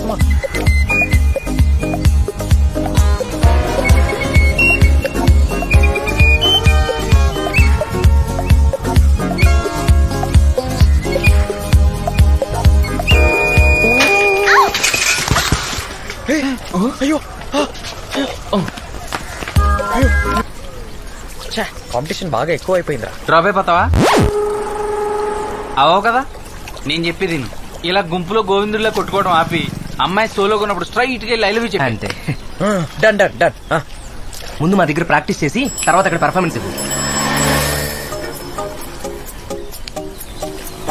సుమా అయ్యో కాంపిటీషన్ బాగా ఎక్కువ అయిపోయిందిరా. డ్రాప్ అయిపోతావా? అవవు కదా, నేను చెప్పేది ఇలా గుంపులో గోవిందుల్లో కొట్టుకోవడం ఆపి అమ్మాయి సోలో కొన్నప్పుడు స్ట్రైట్ గా లైవ్ చెప్పి అంతే. Done done done. ముందు మా దగ్గర ప్రాక్టీస్ చేసి తర్వాత అక్కడ పర్ఫార్మెన్స్ ఇవ్వు.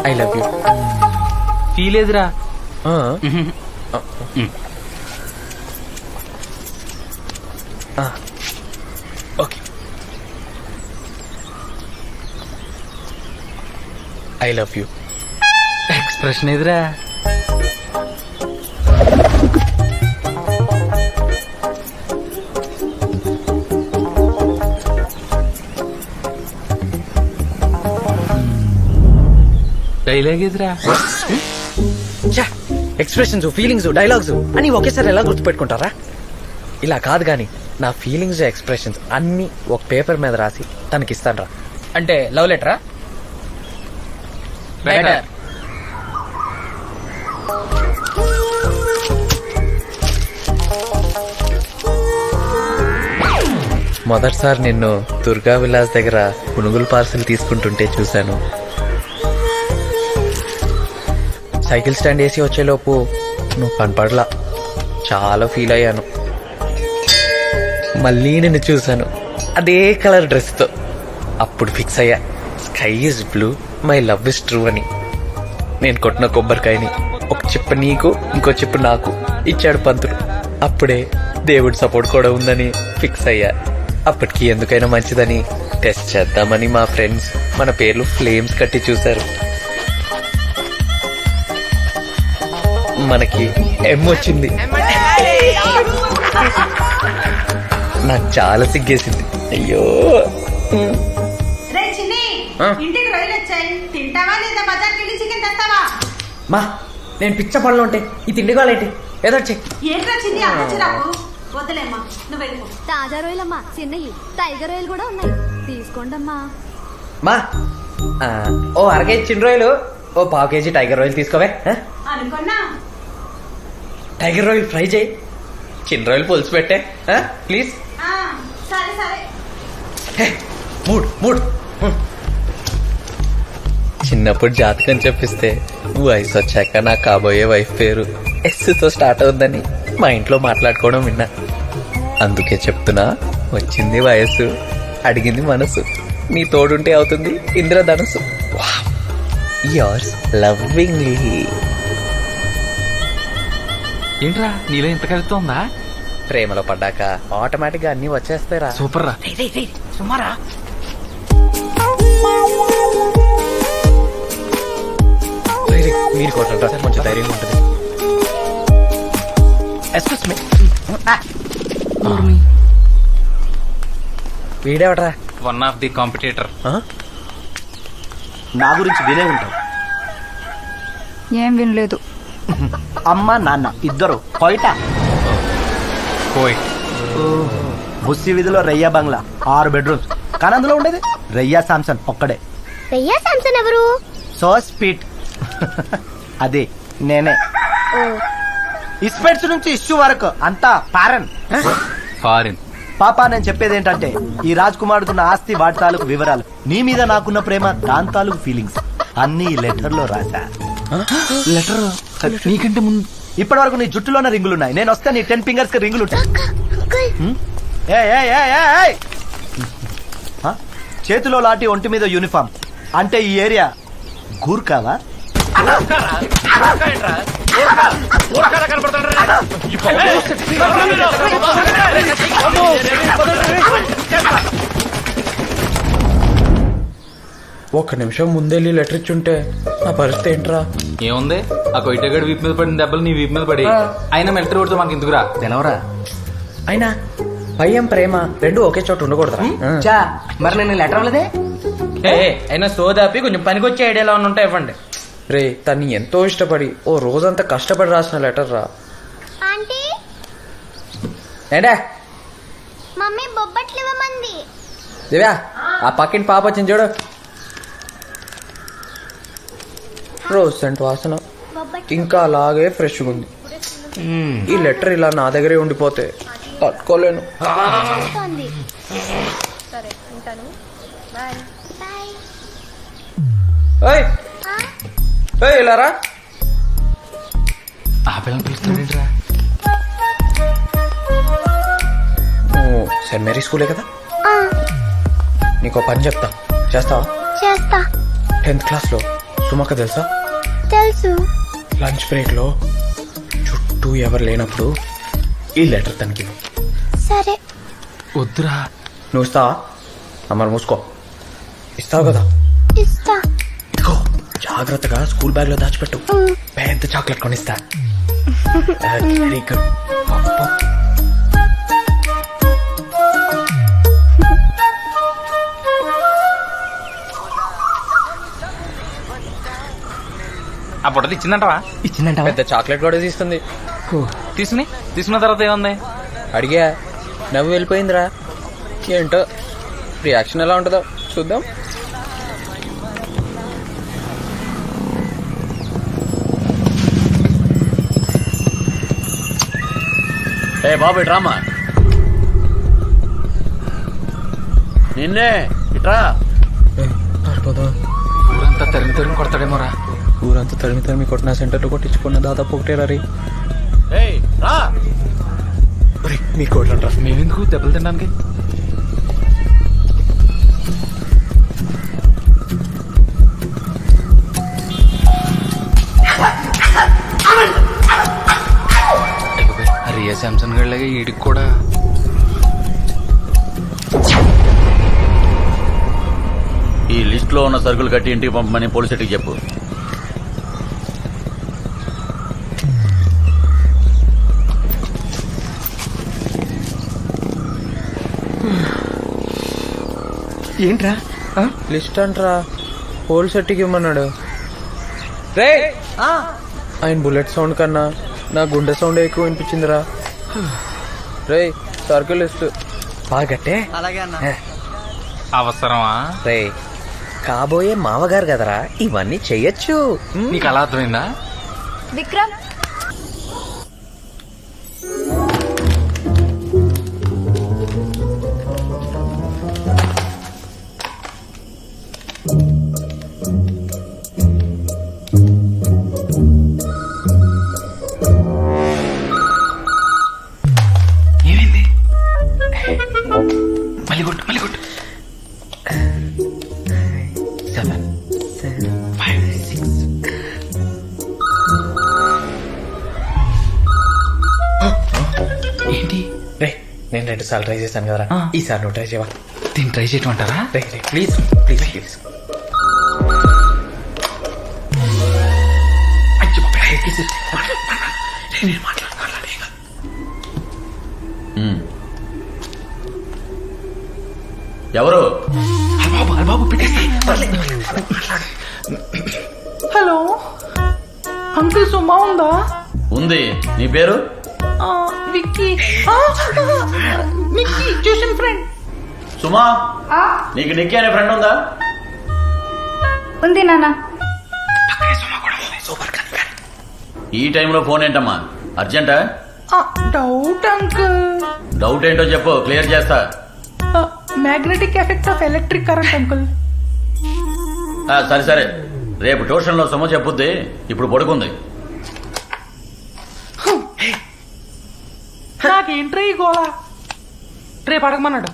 I love you. ఫీల్ ఏదిరా? Okay. I love you. Expression ఎదురా? డైలాగ్ ఎదురా? ఎక్స్ప్రెషన్స్, ఫీలింగ్స్, డైలాగ్స్ అని ఒకేసారి ఎలా గుర్తుపెట్టుకుంటారా? ఇలా కాదు గాని నా ఫీలింగ్స్, ఎక్స్ప్రెషన్స్ అన్ని ఒక పేపర్ మీద రాసి తనకిస్తాను రా. అంటే లవ్ లెటరా? బెటర్. మొదటిసారి నిన్ను దుర్గా విలాస్ దగ్గర పునుగులు పార్సల్ తీసుకుంటుంటే చూశాను. సైకిల్ స్టాండ్ వేసి వచ్చేలోపు నువ్వు కనపడలా. చాలా ఫీల్ అయ్యాను. మళ్ళీ నిన్ను చూశాను అదే కలర్ డ్రెస్తో. అప్పుడు ఫిక్స్ అయ్యా, sky is blue, my love is true అని. నేను కొట్టిన కొబ్బరికాయని ఒక చిప్ప నీకు, ఇంకో చిప్ప నాకు ఇచ్చాడు పంతులు. అప్పుడే దేవుడి సపోర్ట్ కూడా ఉందని ఫిక్స్ అయ్యా. అప్పటికి ఎందుకైనా మంచిదని టెస్ట్ చేద్దామని మా ఫ్రెండ్స్ మన పేర్లు ఫ్లేమ్స్ కట్టి చూశారు. మనకి ఎం వచ్చింది. నాకు చాలా సిగ్గేసింది. అయ్యో. ఇంటికి రైలు వచ్చాయి, తింటావా లేదా బజార్కి వెళ్ళి చికెన్ తెస్తావా? మా నేను పిచ్చ పనులు ఉంటాయి, ఈ తిండి కావాలేంటి ఏదో చెయ్యి. ఏంట్రా చిన్ని అమ్మచ్చిరాకు? వద్దులేమ్మా, నువ్వు వెళ్ళిపో. తాజా రొయ్యలమ్మా, చిన్నవి టైగర్ రొయ్యలు కూడా ఉన్నాయి, తీసుకోండమ్మా. మా ఓ అర కేజీ చిన్న రొయ్యలు, ఓ పావు కేజీ టైగర్ రొయ్యలు తీసుకోవే. అనుకున్నా టైగర్ రొయ్యలు ఫ్రై చేయి, చిన్న రొయ్యలు పులుసు పెట్టే ప్లీజ్. సరే సరే. మూడు మూడు. చిన్నప్పుడు జాతకం చెప్పిస్తే వయసు వచ్చాక నా కాబోయే వైఫ్ పేరు ఎస్తో స్టార్ట్ అవుద్దని మా ఇంట్లో మాట్లాడుకోవడం విన్నా. అందుకే చెప్తున్నా, వచ్చింది వయసు, అడిగింది మనసు, నీ తోడుంటే అవుతుంది ఇంద్రధనుసు. యోర్స్ లవ్వింగ్లీ. ఏంట్రా నీలో ఇంత కవిత్వం ఉందా? ప్రేమలో పడ్డాక ఆటోమేటిక్ గా అన్ని వచ్చేస్తాయిరా. సూపర్ రా. సుమారా మీరు కొట్టండి రా, కొంచెం ధైర్యంగా ఉంటుంది. Excuse me. వీడేవట్రా? One of the competitor. నా గురించి వినే ఉంటావు. ఏం వినలేదు. అమ్మ నాన్న ఇద్దరు కోయిట. బుస్సి వీధిలో రయ్యా బంగ్లా 6 బెడ్రూమ్స్, కానీ అందులో ఉండేది రయ్యా శాంసన్ ఒక్కడే. రయ్యా శాంసన్ ఎవరు? So speed. అదే నేనే. ఇస్పెట్స్ నుంచి ఇష్యూ వరకు అంతా ఫారిన్. పాపా నేను చెప్పేది ఏంటంటే, ఈ రాజ్ కుమార్కున్న ఆస్తి, వాటి తాలూకు వివరాలు, నీ మీద నాకున్న ప్రేమ, దాని తాలూకు ఫీలింగ్స్ అన్ని లెటర్ లో రాసా. లెటర్ నీకంటే ముందు ఇప్పటి వరకు నీ జుట్టులోనే రింగులున్నాయి, నేను వస్తే నీ 10 ఫింగర్స్ కి రింగులు ఉంటాయి. చేతిలో లాటి, ఒంటి మీద యూనిఫామ్, అంటే ఈ ఏరియా గూర్ఖావా? ఒక్క నిమిషం ముందెళ్ళి లెటర్ ఇచ్చుంటే నా పరిస్థితి ఏంట్రా? ఏముంది, ఆ కొయిటగాడి వీపు మీద పడిన దెబ్బలు నీ వీపు మీద పడి, అయినా మిలిటరీ కొడితే మనకి ఎందుకురా? తెలవరా? అయినా భయం, ప్రేమ రెండు ఒకే చోట ఉండకూడదురా. మరి నేను లెటర్ అవ్వలేదే. అయినా సోదాపి కొంచెం పనికొచ్చే ఐడియాలో ఉంటాయి ఇవ్వండి. రే, తన్ని ఎంతో ఇష్టపడి ఓ రోజంతా కష్టపడి రాసిన లెటర్ రా. ఆంటీ ఏంటే మమ్మీ బొబ్బట్లు ఇవ్వమంది. దివ్యా ఆ పక్కింటి పాప వచ్చింది చూడు. రోజ్ సెంట్ వాసన బొబ్బట్లు ఇంకా అలాగే ఫ్రెష్గా ఉంది. ఈ లెటర్ ఇలా నా దగ్గరే ఉండిపోతే తట్టుకోలేను. చేస్తోంది. బాయ్. ఏయ్ ఏయ్ ఇలా రా. ఆ పిల్లని పిలుస్తాడేంట్రా? నువ్వు సెయింట్ మేరీ స్కూలే కదా, నీకో పని చెప్తా, చేస్తావా? చేస్తా. 10th క్లాస్లో సుమక్క తెలుసా? తెలుసు. లంచ్ బ్రేక్లో చుట్టూ ఎవరు లేనప్పుడు ఈ లెటర్ తనకి ఇవ్వు. సరే. వద్దురా. నువ్వు ఇస్తావా? అమ్మరు మూసుకో. ఇస్తావు కదా? ఇస్తా. ఇదిగో జాగ్రత్తగా స్కూల్ బ్యాగ్ లో దాచిపెట్టు. పెద్ద చాక్లెట్ కొనిస్తా. Very good. ఆ బుట్టది ఇచ్చిందంటవా? ఇచ్చిందంట. పెద్ద చాక్లెట్ కూడా తీసుకుంది. తీసుకున్న తర్వాత ఏముంది? అడిగా, నవ్వు వెళ్ళిపోయిందిరా. ఏంటో రియాక్షన్ ఎలా ఉంటుందో చూద్దాం. ఏ బాబు డ్రామా నిన్నే ఇట్రా. ఊరంతా తరిమి తరిమి కొడతాడేమోరా. ఊరంతా తరిమి తరిమి కొట్టిన సెంటర్లో కొట్టించుకున్న దాదాపు ఒకటేరా రీ. ఏయ్ రా. మీ కోట్లంటారా? మేమెందుకు దెబ్బలు తినడానికి? రియా శాంసన్ గడ్లాగా ఈడికి కూడా ఈ లిస్ట్ లో ఉన్న సరుకులు కట్టి ఇంటికి పంపమని పోలీసుకి చెప్పు. ఏంట్రా? లిస్ట్ అంటరా, హోల్ సెట్కి ఇవ్వమన్నాడు. రే ఆయన బుల్లెట్ సౌండ్ కన్నా నా గుండె సౌండ్ ఎక్కువ వినిపించిందిరా. రే సర్కిల్ లిస్ట్ బాగా గట్టే. అలాగే అన్న. అవసరమా? రే కాబోయే మామగారు కదరా, ఇవన్నీ చెయ్యొచ్చు. నీకు అలా అర్థమైందా? విక్రమ్ ఏమైంది? మళ్ళీ కొట్టు, మళ్ళీ కొట్టు. 7 5 6. ఏంటి? రే నేను 2 సార్లు ట్రై చేశాను కదరా, ఈసారి నువ్వు ట్రై చేయవా? దీన్ని ట్రై చేయటం అంటారా? రే రే ప్లీజ్ ప్లీజ్ ప్లీజ్. ఎవరు? బాబు పెట్టేసి. హలో అంకుల్, సుమా ఉందా? ఉంది. నీ పేరు? విక్కీ. Nikki tuition friend. సుమా, నీకు నిక్కీ అనే ఫ్రెండ్ ఉందా? ఉంది నాన్న. ఈ టైంలో ఫోన్ ఏంటమ్మా? అర్జెంటా? Doubt uncle. డౌట్ ఏంటో చెప్పు, క్లియర్ చేస్తా. Magnetic effect of electric current uncle. సరే సరే, రేపు ట్యూషన్ లో సుమ చెప్పుద్ది. ఇప్పుడు పడుకుంది. నాకేంట్రా ఈ గోళ? రేపు అడగమన్నాడు.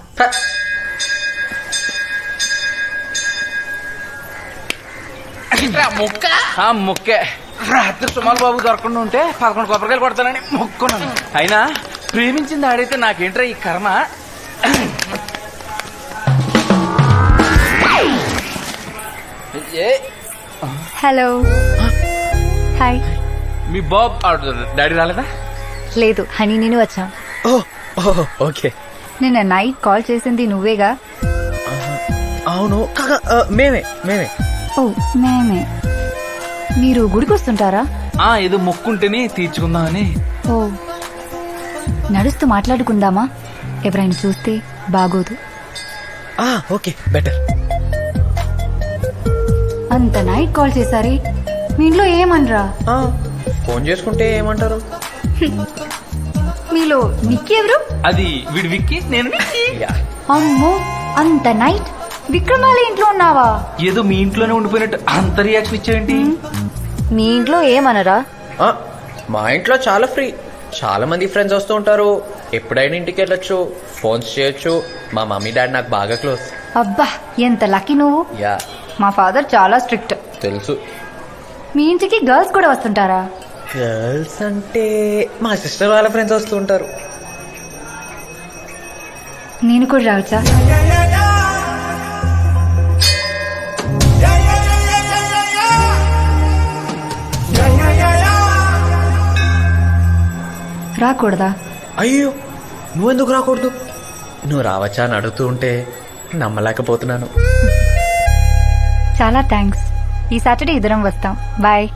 ముక్కే రాత్రి సుమాల్ బాబు దొరకకుండా ఉంటే 11 కొబ్బరికాయలు కొడతానని మొక్కున్నాను. అయినా ప్రేమించింది ఆడైతే నాకేంట్రా ఈ కర్మ? Hello hi. మీ బాబ్ డాడీ రాలేదా? లేదు హనీ, నేను వచ్చా. ఓకే. నిన్న నైట్ కాల్ చేసింది నువ్వేగా? అవును కాగా మేమే మేమే. ఓ మేమే. మీరు గుడికి వస్తుంటారా? ఏదో మొక్కుంటేనే తీర్చుకుందామని. ఓ నడుస్తూ మాట్లాడుకుందామా? ఎవరైనా చూస్తే బాగోదు. Okay better. అంత నైట్ కాల్ చేశారే, మీ ఇంట్లో ఏమనరా? ఫోన్ చేసుకుంటే ఏమంటారు? మీలో నిక్కి ఎవరు? అది వీడి విక్కి, నేను అమ్మో, అంత నైట్ విక్రమాల ఇంట్లో ఉన్నావా? ఏదో మీ ఇంట్లోనే ఉండిపోయినట్టు అంత రియాక్షన్ ఇచ్చేయండి. మీ ఇంట్లో ఏమనరా? మా ఇంట్లో చాలా ఫ్రీ, చాలా మంది ఫ్రెండ్స్ వస్తూ ఉంటారు. ఎప్పుడైనా ఇంటికి వెళ్ళొచ్చు, ఫోన్స్ చేయొచ్చు. మా మమ్మీ డాడీ నాకు బాగా క్లోజ్. అబ్బా, ఎంత లక్కీ నువ్వు. యా మా ఫాదర్ చాలా స్ట్రిక్ట్. తెలుసు. మీ ఇంటికి గర్ల్స్ కూడా వస్తుంటారా? గర్ల్స్ అంటే మా సిస్టర్ వాళ్ళ ఫ్రెండ్స్ వస్తూ ఉంటారు. నేను కూడా రావచ్చా? రాకూడదా? అయ్యో, నువ్వెందుకు రాకూడదు? నువ్వు రావచ్చా అని అడుగుతూ ఉంటే నమ్మలేకపోతున్నాను. చాలా థ్యాంక్స్. ఈ సాటర్డే ఇద్దరం వస్తాం. బాయ్.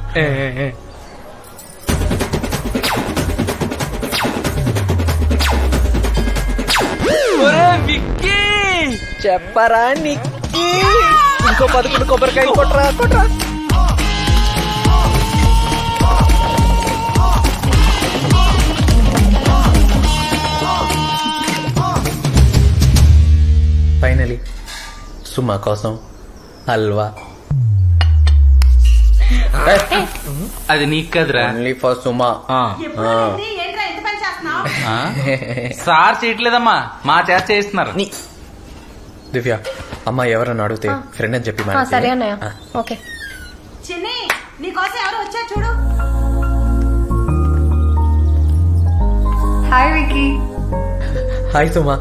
చెప్పరా నిక్కి, ఇంకో 11 కొబ్బరికాయలు కొట్టరా కొట్టరా. ఫైనలీ సుమా కోసం హల్వా. అది నీకు కదరా, ఓన్లీ ఫర్ సుమా. ఎప్పుడు లేనిది ఏంట్రా ఎంత పని చేస్తున్నావు? సార్ చేయట్లేదమ్మా, మా చేత చేయిస్తున్నారు. దివ్య, అమ్మ ఎవరన్నా అడిగితే ఫ్రెండ్ అని చెప్పి సరే అన్నయ్య. ఓకే. చిన్ని, నీకోసం ఎవరు వచ్చారు చూడు. హాయ్ విక్కీ. హాయ్ సుమా.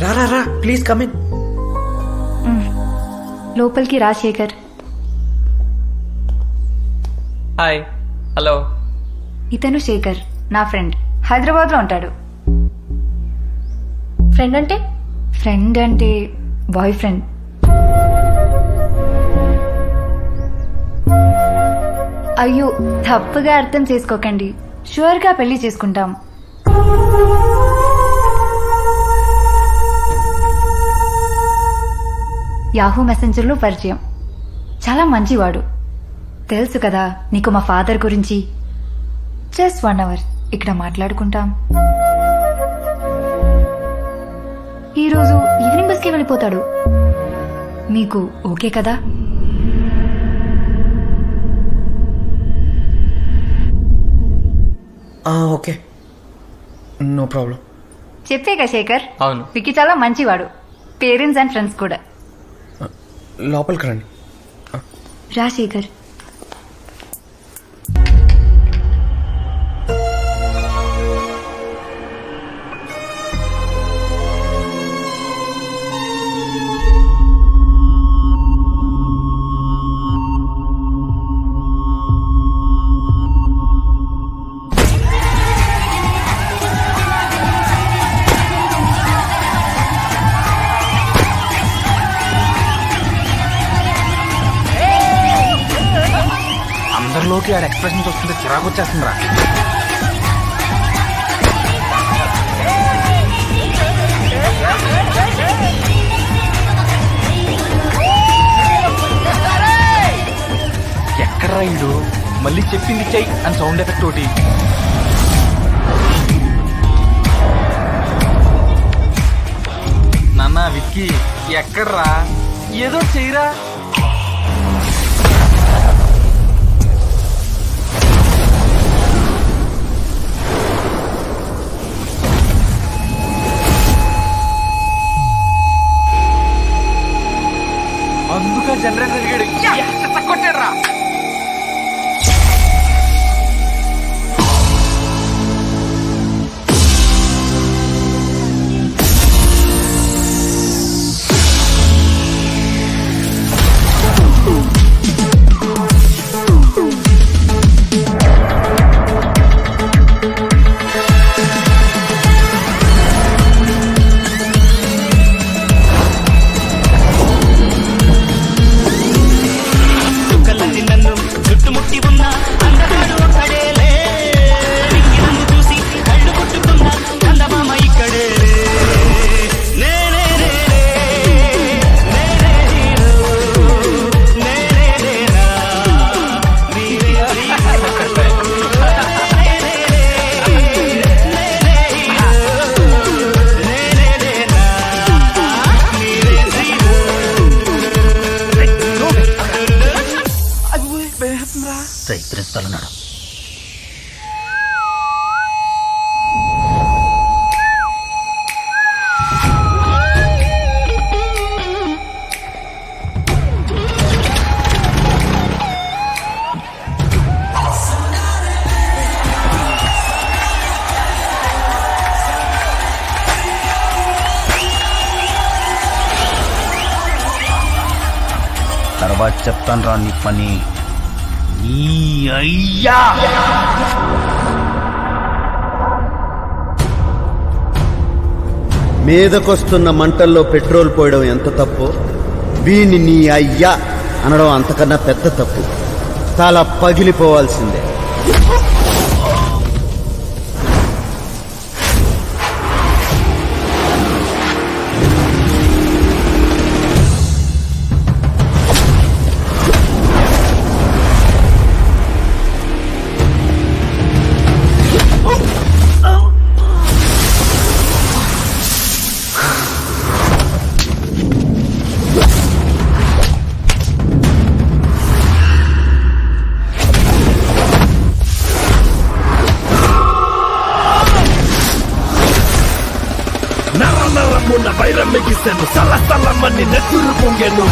రా రా రా, ప్లీజ్ కమ్ ఇన్. లోపలికి రా శేఖర్. హాయ్. హలో. ఇతను శేఖర్, నా ఫ్రెండ్. హైదరాబాద్ లో ఉంటాడు. ఫ్రెండ్ అంటే? ఫ్రెండ్ అంటే బాయ్ ఫ్రెండ్. అయ్యో, తప్పుగా అర్థం చేసుకోకండి. షూర్ గా పెళ్లి చేసుకుంటాం. యాహూ మెసెంజర్ లో పరిచయం. చాలా మంచివాడు. తెలుసు కదా నీకు మా ఫాదర్ గురించి. జస్ట్ 1 hour ఇక్కడ మాట్లాడుకుంటాం. ఈరోజు ఈవినింగ్ బస్కి వెళ్ళిపోతాడు. మీకు ఓకే కదా? Okay, no problem. చెప్పేగా శేఖర్. అవును. విక్కీ చాలా మంచివాడు. పేరెంట్స్ అండ్ ఫ్రెండ్స్ కూడా. లోపలికి రండి. రా శేఖర్. అందరిలోకి ఆడ ఎక్స్ప్రెషన్ చూస్తుంటే చిరాకు వచ్చేస్తుందిరా. ఎక్కడ్రా ఇడు? మళ్ళీ చెప్పింది చెయ్యి అని సౌండ్ ఎఫెక్ట్ ఒకటి. నాన్న విక్కీ, ఎక్కడ్రా? ఏదో చెయ్యరా. అందుకే జనరేటర్ అడిగాడు, కొట్టాడ్రా. కలది నన్ను ప్రిన్సిపల్ ఉన్నాడు. తర్వాత చెప్తాను రా నీ పని. ఈ అయ్యా మీదకొస్తున్న మంటల్లో పెట్రోల్ పోయడం ఎంత తప్పు, వీణ్ణి నీ అయ్యా అనడం అంతకన్నా పెద్ద తప్పు. తల పగిలిపోవాల్సిందే. నరనరమున వైరమిగిసెను, సలసలమని నెత్తురు పొంగెను.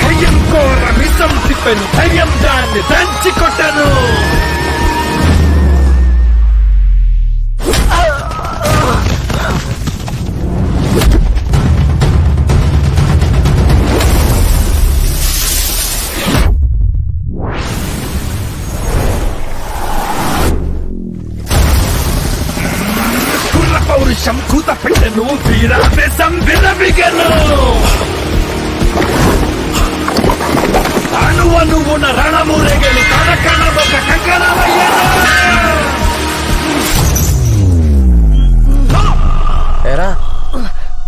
భయం కోర విషం తిప్పెను, ధైర్యం దాన్ని దంచి కొట్టెను. పౌరుషం కూత పెట్టెను, వీరావేశం విరవిగెను. అణువణువున రణమురెగెను, కణకణమొక కంకణమయ్యెను. ఏరా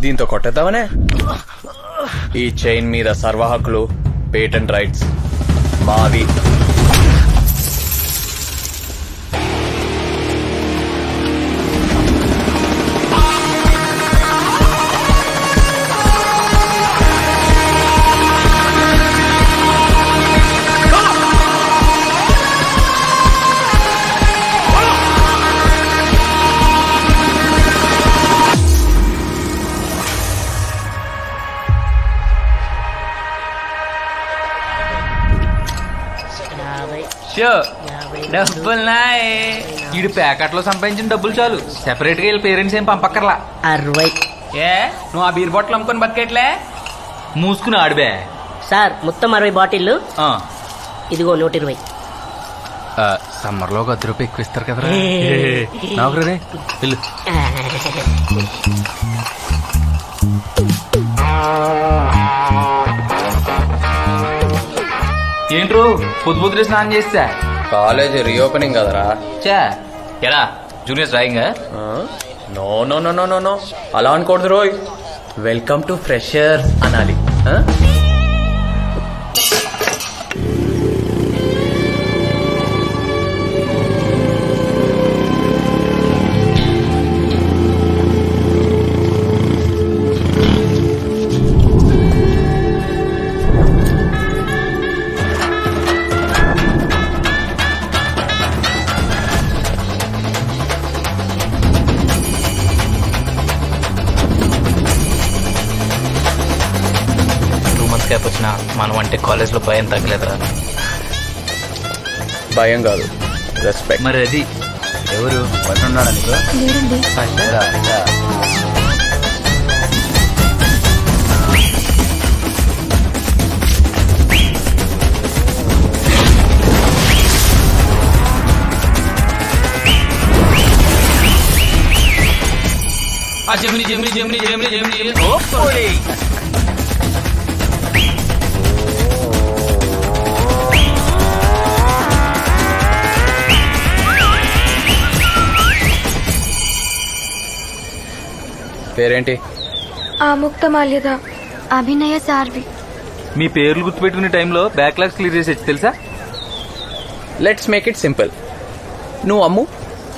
దీంతో కొట్టేద్దామనే. ఈ చైన్ మీద సర్వ హక్కులు, పేటెంట్ రైట్స్ మావి. డబ్బులున్నాయి. ఈడు ప్యాకెట్లో సంపాదించిన డబ్బులు చాలు, సెపరేట్ గా వీళ్ళ పేరెంట్స్ ఏం పంపక్కర్లా. 60 ఏ నువ్వు ఆ బీర్ బాటిల్ అమ్ముకొని బతికేట్లే? మూసుకుని ఆడిబే. సార్ మొత్తం 60 బాటిల్లు. ఇదిగో 120. సమ్మర్ లో 10 రూపాయలు ఎక్కువ ఇస్తారు కదరా. నాకు రే వెళ్ళు. ఏంట్రో పొద్దు స్నానం చేస్తా? కాలేజ్ రీఓపెనింగ్ కదరా. చా ఎరా juniors drawing? No no no no no no, అలా అనుకోడదు రోయ్. వెల్కమ్ టు ఫ్రెషర్ అనాలి. వచ్చిన మనం అంటే కాలేజ్ లో భయం తగ్గలేదురా. భయం కాదు, రెస్పెక్ట్. మరి అది ఎవరు పట్టున్నాడా నీకు? జమిని జమిని జమిని జమిని జమిని. పేరేంటి? ఆముక్త మాల్యద, అభినయ సార్వి. మీ పేర్లు గుర్తుపెట్టుకునే టైంలో బ్యాక్లాగ్స్ క్లియర్ చేసేది తెలుసా? Let's make it simple. నువ్వు అమ్ము,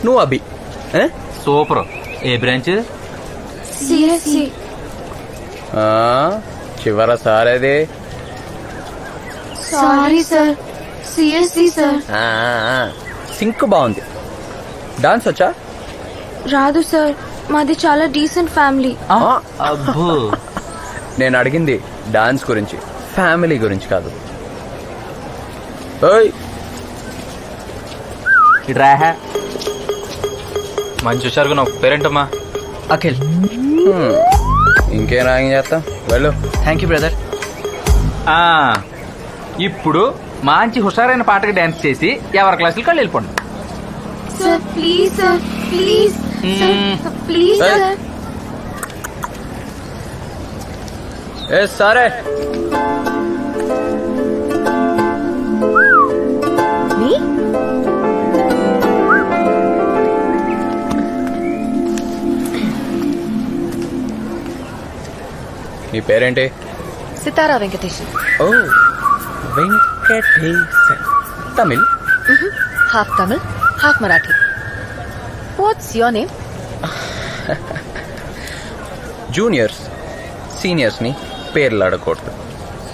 నువ్వు అభి. సూపర్. ఏ బ్రాంచ్? సిఎస్సి. చివర సారేది? Sorry sir, CSC sir. సింక్ బాగుంది. డాన్స్ వచ్చా? రాదు సార్, మాది చాలా డీసెంట్ ఫ్యామిలీ. అబ్బో. నేను అడిగింది డాన్స్ గురించి, ఫ్యామిలీ గురించి కాదు. ఓయ్ ఇట్రా. మంచి హుషారుగా నా పేరెంట్ అమ్మా. అఖిల్. ఇంకేం రాగింగ్ చేస్తాం, వెళ్ళు. Thank you brother. ఇప్పుడు మంచి హుషారైన పాటకి డాన్స్ చేసి ఎవరి క్లాసులకు వాళ్ళు వెళ్ళిపోండి. Sir please sir, please please Hey. Sir. ఏ సరే, మీ నీ పేరేంటి? సితారా వెంకటేష్. ఓ Venkatesan. Tamil? Half Tamil, half Marathi. What's your name? Juniors seniors ని పేర్లు అడగకూడదు,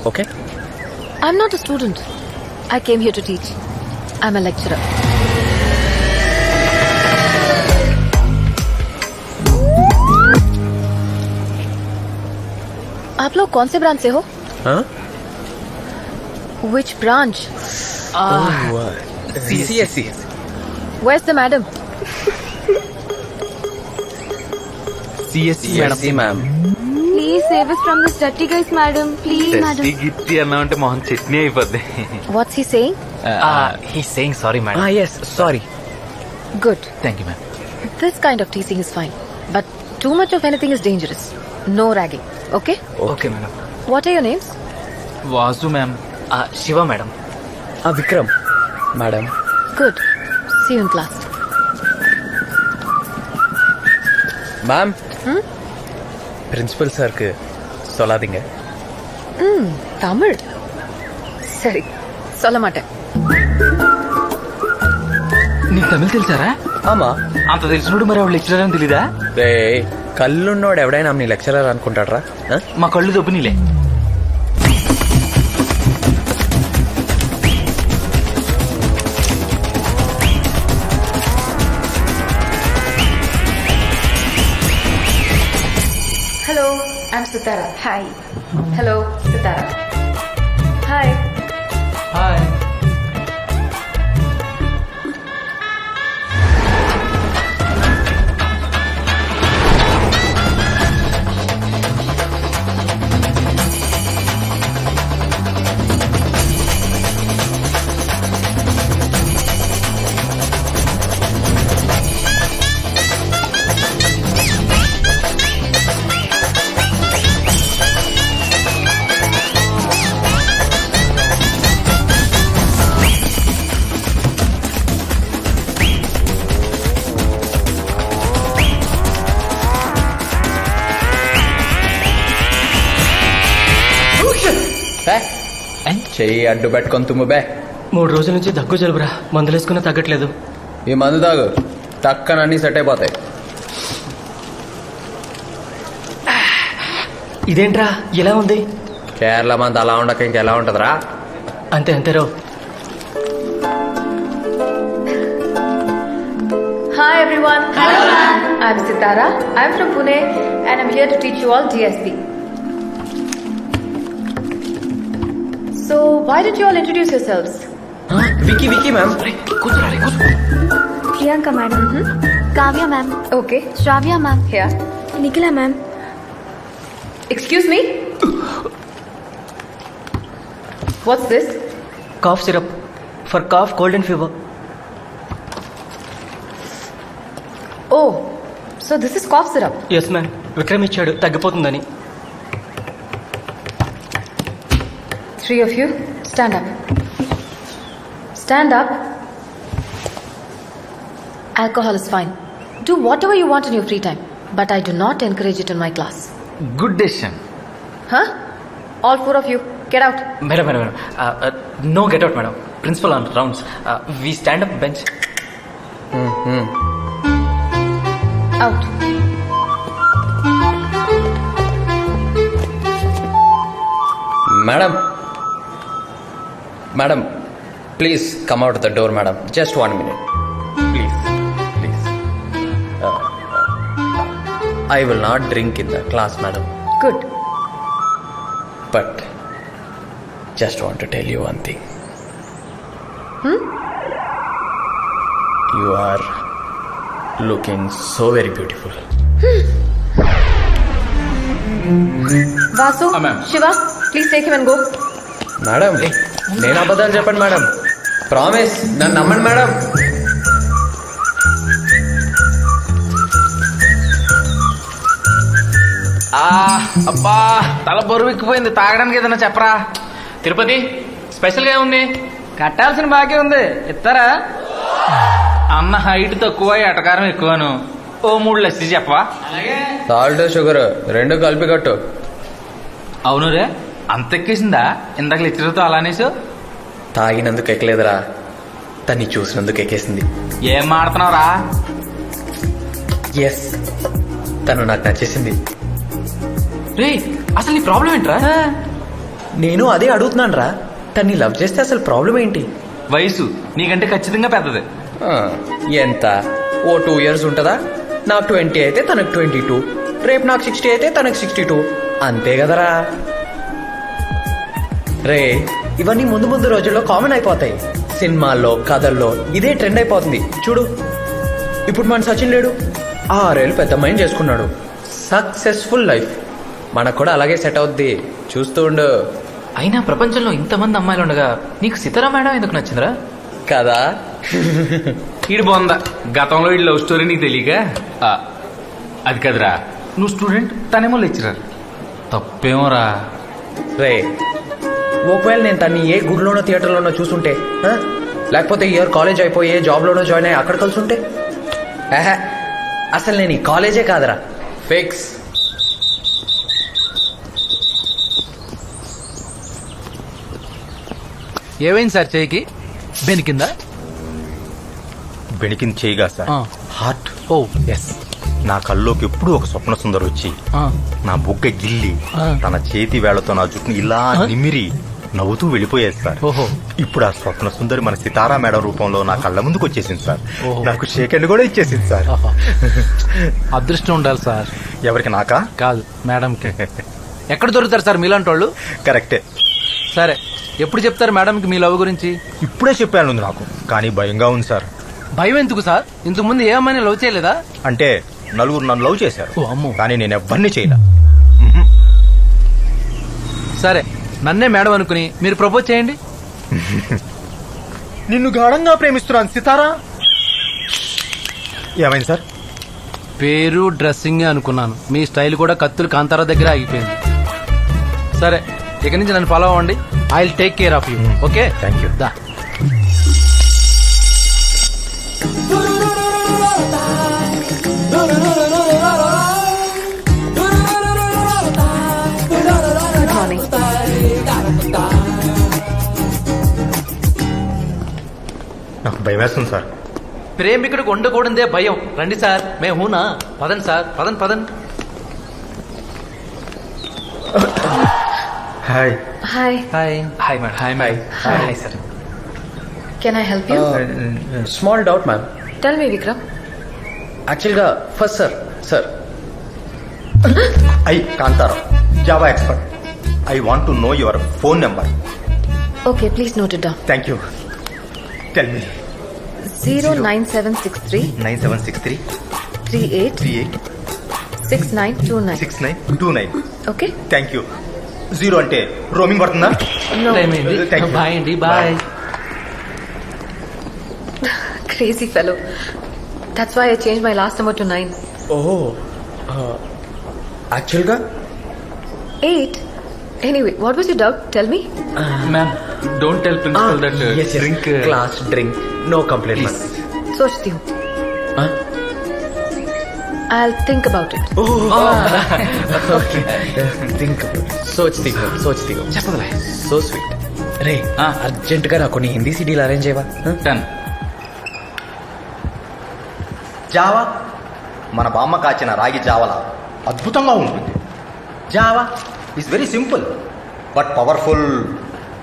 okay? I'm not a student. I came here to teach. I'm a lecturer. आप लोग कौन से ब्रांच से हो? Which branch? CSE. Where's the madam? CSE ma'am. Please save us from this dirty guys, madam. Please, madam. గిట్టి అన్నామంటే మొహం చట్నీ అయిపోద్ది. What's he saying? He saying sorry madam. Yes, sorry. Good. Thank you ma'am. This kind of teasing is fine, but too much of anything is dangerous. No ragging. Okay? Okay madam. What are your names? Vasu ma'am. Shiva madam. Vikram madam. Good. See you in class. Ma'am, principal சாருக்கு சொல்லாதீங்க. தமிழ் சரி, சொல்ல மாட்டேன். నీకు తమిళ తెలుసారా? ఆమా. అంత తెలిసినోడు మరి ఆవిడ lecturer అని తెలీదా? రే, కళ్ళున్నోడు ఎవడైనా నీ లెక్చరర్ అనుకుంటాడ్రా? మా కళ్ళు దొబ్బునిలే. Hello, I'm Sitara. Hi. Hello, Sitara. Hi. Hi. చెయ్యి అడ్డు పెట్టుకొని తుమ్ము బే. 3 రోజుల నుంచి దగ్గు జలుబురా, మందులేసుకున్నా తగ్గట్లేదు. ఈ మందు తాగు, టక్కనన్నీ సెట్ అయిపోతాయి. ఇదేంట్రా ఎలా ఉంది? కేరళ మంది అలా ఉండక ఇంకెలా ఉంటదిరా? అంతే అంతేరో. Hi everyone. Hello. I'm Sitara. I'm from Pune and I'm here to teach you all DSP. So, why did you all introduce yourselves? Vicky Vicky ma'am. Priyanka madam, Kavya ma'am, Okay. Sravya ma'am, Here. Nikhila ma'am. Excuse me? What's this? Cough syrup for cough, cold and fever. Oh, so this is cough syrup. Yes ma'am, Vikram ఇచ్చాడు తగ్గిపోతుందని. 3 of you, stand up. Stand up. Alcohol is fine. Do whatever you want in your free time, but I do not encourage it in my class. Good decision. Huh? All 4 of you, get out. Madam madam madam, no get out madam. Principal on rounds. We stand up bench. Out. Madam, madam please come out the door madam, just 1 minute please please. I will not drink in the class madam, good. But just want to tell you one thing. You are looking so very beautiful. Vasu, Shiva, please take him and go. Madam నేను అబద్ధాలు చెప్పండి madam, promise, నన్ను నమ్మండి madam. అబ్బా తల బరువెక్కిపోయింది, తాగడానికి ఏదైనా చెప్పరా. తిరుపతి స్పెషల్గా ఉంది. కట్టాల్సిన బాకీ ఉంది, ఇస్తారా? అన్న హైట్ తక్కువ, ఎటకారం ఎక్కువను. ఓ 3 లస్సీ చెప్పవా? సాల్ట్ షుగర్ 2 కలిపి కట్టు. అవును రే, అంత ఎక్కేసిందా? ఇందాక లెక్చరర్తో అలానేసు. తాగినందుకు ఎక్కలేదురా, తన్ని చూసినందుకు ఎక్కేసింది. ఏం మాడుతున్నావురా? ఎస్, తను నాకు నచ్చేసింది. రే అసలు నీ ప్రాబ్లం ఏంట్రా? నేను అదే అడుగుతున్నాను రా, తన్ని లవ్ చేస్తే అసలు ప్రాబ్లం ఏంటి? వయసు నీకంటే ఖచ్చితంగా పెద్దది. ఎంత? ఓ 2 years ఉంటుందా? నాకు 20 అయితే తనకు 22, రేపు నాకు 60 అయితే తనకు 62, అంతే కదరా. రే ఇవన్నీ ముందు ముందు రోజుల్లో కామన్ అయిపోతాయి. సినిమాల్లో, కథల్లో ఇదే ట్రెండ్ అయిపోతుంది. చూడు, ఇప్పుడు మన సచిన్ లేడు, 6 ఏళ్ళు పెద్ద మైండ్ చేసుకున్నాడు, సక్సెస్ఫుల్ లైఫ్. మనకు కూడా అలాగే సెట్ అవుద్ది, చూస్తూ ఉండు. అయినా ప్రపంచంలో ఇంతమంది అమ్మాయిలు ఉండగా నీకు సీతారా మేడం ఎందుకు నచ్చిందిరా? కదా. ఈడు బాగుందా, గతంలో ఈ లవ్ స్టోరీ నీకు తెలియక. అది కదరా, నువ్వు స్టూడెంట్, తనేమో లెక్చరర్, తప్పేమోరా. రే ఒకవేళ నేను తన్ని ఏ గుడిలోనో థియేటర్లోనో చూసుంటే, లేకపోతే ఇయర్ కాలేజ్ అయిపోయి ఏ జాబ్లోనో జాయిన్ అయ్యి అక్కడ కలిసి ఉంటే, అసలు నేను ఈ కాలేజే కాదరా, ఫిక్స్. ఏమైంది సార్ చేయికి? బెనికిందా? బెనికింది చేయగా సార్, హార్ట్. ఓ ఎస్, నా కల్లోకి ఎప్పుడు ఒక స్వప్న సుందరు వచ్చి నా బుగ్గ గిల్లి తన చేతి వేళ్లతో నా జుట్టును ఇలా నిమిరి నవ్వుతూ వెళ్ళిపోయేది సార్. ఇప్పుడు ఆ స్వప్న సుందరి మన సితారా మేడం రూపంలో నా కళ్ళ ముందుకు వచ్చేసింది సార్. నాకు షేక్ హ్యాండ్ కూడా ఇచ్చేసింది సార్. అదృష్టం ఉండాలి సార్. ఎవరికి? నాకా? కాదు, మేడంకి. ఎక్కడ దొరుకుతారు సార్ మీలాంటి వాళ్ళు? కరెక్టే. సరే, ఎప్పుడు చెప్తారు మేడంకి మీ లవ్ గురించి? ఇప్పుడే చెప్పాను నాకు, కానీ భయంగా ఉంది సార్. భయం ఎందుకు సార్? ఇంతకు ముందు ఏ అమ్మాయిని లవ్ చేయలేదా? అంటే నలుగురు నన్ను లవ్ చేశారు, కానీ నేను ఎవరిని చేయలే. సరే, నన్నే మేడం అనుకుని మీరు ప్రపోజ్ చేయండి. నిన్ను గాఢంగా ప్రేమిస్తున్నాను సితారా. ఏమైంది సార్? పేరు డ్రెస్సింగ్ అనుకున్నాను, మీ స్టైల్ కూడా కత్తులు కాంతారా దగ్గర ఆగిపోయింది. సరే, ఇక నుంచి నన్ను ఫాలో అవ్వండి. I will take care of you. Okay, thank you. దా. Good morning. నాకు భయం వేస్తుంది సార్. ప్రేమికుడికి ఉండకూడదే భయం. రండి సార్, మే హూనా. పదండి సార్, పదండి పదండి. Hi. Hi. Hi. Hi madam. Hi madam. Hi sir. Can I help you? Small doubt ma'am. Tell me Vikram. యాక్చువల్గా ఫస్ట్ సార్ ఐ కాంతారా, Java expert. I want to know your phone number. Okay, please note it down. Thank you. Tell me. 09763 9763 38 38 6929. 6929. Okay, thank you. 0 అంటే roaming పడుతుందా? Thank you. Bye అండి. Bye. crazy fellow. That's why I changed my last number to 9. ఓహో, యాక్చువల్గా 8. Anyway, what was your doubt? Tell me. Ma'am, don't tell principal that drink. Class drink, no complaint. सोचती हूँ. I'll think about it. సోచ్తి చెప్పదులే. So sweet. రే అర్జెంటుగా నాకు కొన్ని హిందీ సీడీలు అరేంజ్ చేయవా? డన్. జావా మన బామ్మ కాచిన రాగి జావలా అద్భుతంగా ఉంటుంది. Java is very simple but powerful.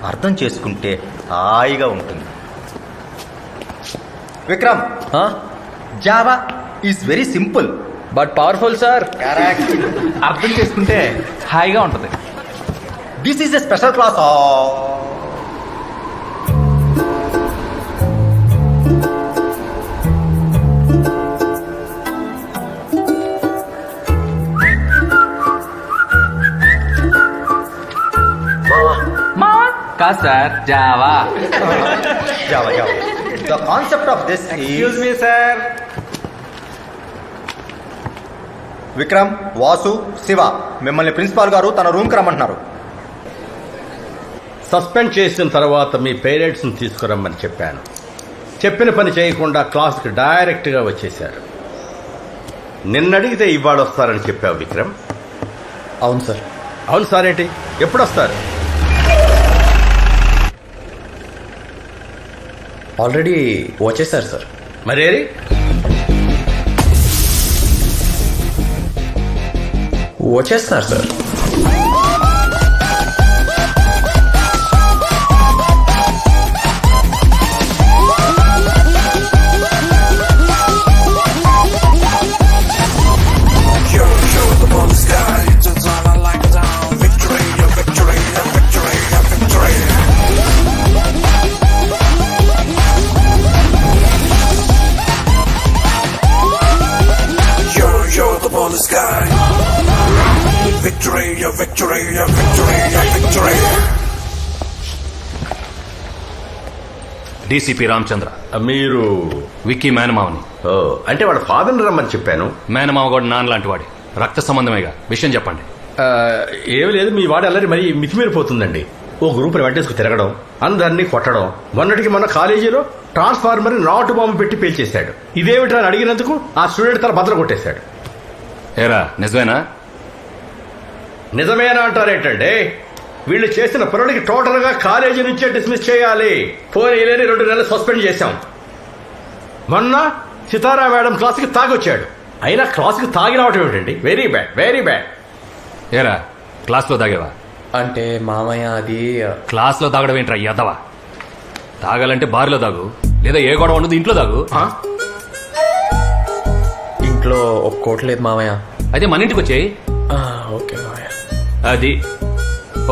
అర్థం చేసుకుంటే హాయిగా ఉంటుంది. Vikram, Java is very simple but powerful sir. అర్థం చేసుకుంటే హాయిగా ఉంటుంది. This is a special class. కాదు sir, Java. Java Java. The concept of this excuse me sir. Vikram, Vasu, Shiva, మిమ్మల్ని ప్రిన్సిపాల్ గారు తన రూమ్కి రమ్మంటున్నారు. సస్పెండ్ చేసిన తర్వాత మీ పేరెంట్స్ని తీసుకురమ్మని చెప్పాను. చెప్పిన పని చేయకుండా క్లాస్కి డైరెక్ట్గా వచ్చేశారు. నిన్న అడిగితే ఇవాళ వస్తారని చెప్పావు విక్రమ్. అవును సార్. అవును సార్ ఏంటి? ఎప్పుడు వస్తారు? ఆల్రెడీ వచ్చేసారు సార్. మరేరి వచ్చేస్తున్నారు సార్. డీసీపీ రామచంద్ర. మీరు విక్కీ మేనమావని. అంటే వాడు ఫాదర్ని రమ్మని చెప్పాను. మేనమావ కూడా నాన్న లాంటి వాడి, రక్త సంబంధమేగా. విషయం చెప్పండి. ఏమి లేదు, మీ వాడు అల్లరి మరీ మితిమీరిపోతుందండి. ఓ గ్రూప్ని వెంటేసుకు తిరగడం, అందరినీ కొట్టడం, మొన్నటికి మొన్న కాలేజీలో ట్రాన్స్ఫార్మర్ నాటు బాంబు పెట్టి పేల్చేశాడు. ఇదేమిటా అని అడిగినందుకు ఆ స్టూడెంట్ తన బద్దలు కొట్టేశాడు. ఏరా నిజమేనా? నిజమేనా అంటారేంటండి? వీళ్ళు చేసిన పనులకి టోటల్ గా కాలేజీ నుంచే డిస్మిస్ చేయాలి. పోనీ 2 నెలలు సస్పెండ్ చేశాం. మొన్న సితారా మేడం క్లాస్కి తాగొచ్చాడు. అయినా క్లాస్కి తాగి రావటం ఏమిటండి? Very bad, very bad. ఏరా క్లాస్లో తాగేవా? అంటే మామయ్య అది క్లాస్లో తాగడం ఏంట్రా ఎదవా? తాగాలంటే బార్లో తాగు, లేదా ఏ గొడవ ఉండదు ఇంట్లో తాగు. ఇంట్లో ఒప్పుకోవట్లేదు మామయ్య. అయితే మన ఇంటికి వచ్చేయి. ఓకే మామయ్య. అది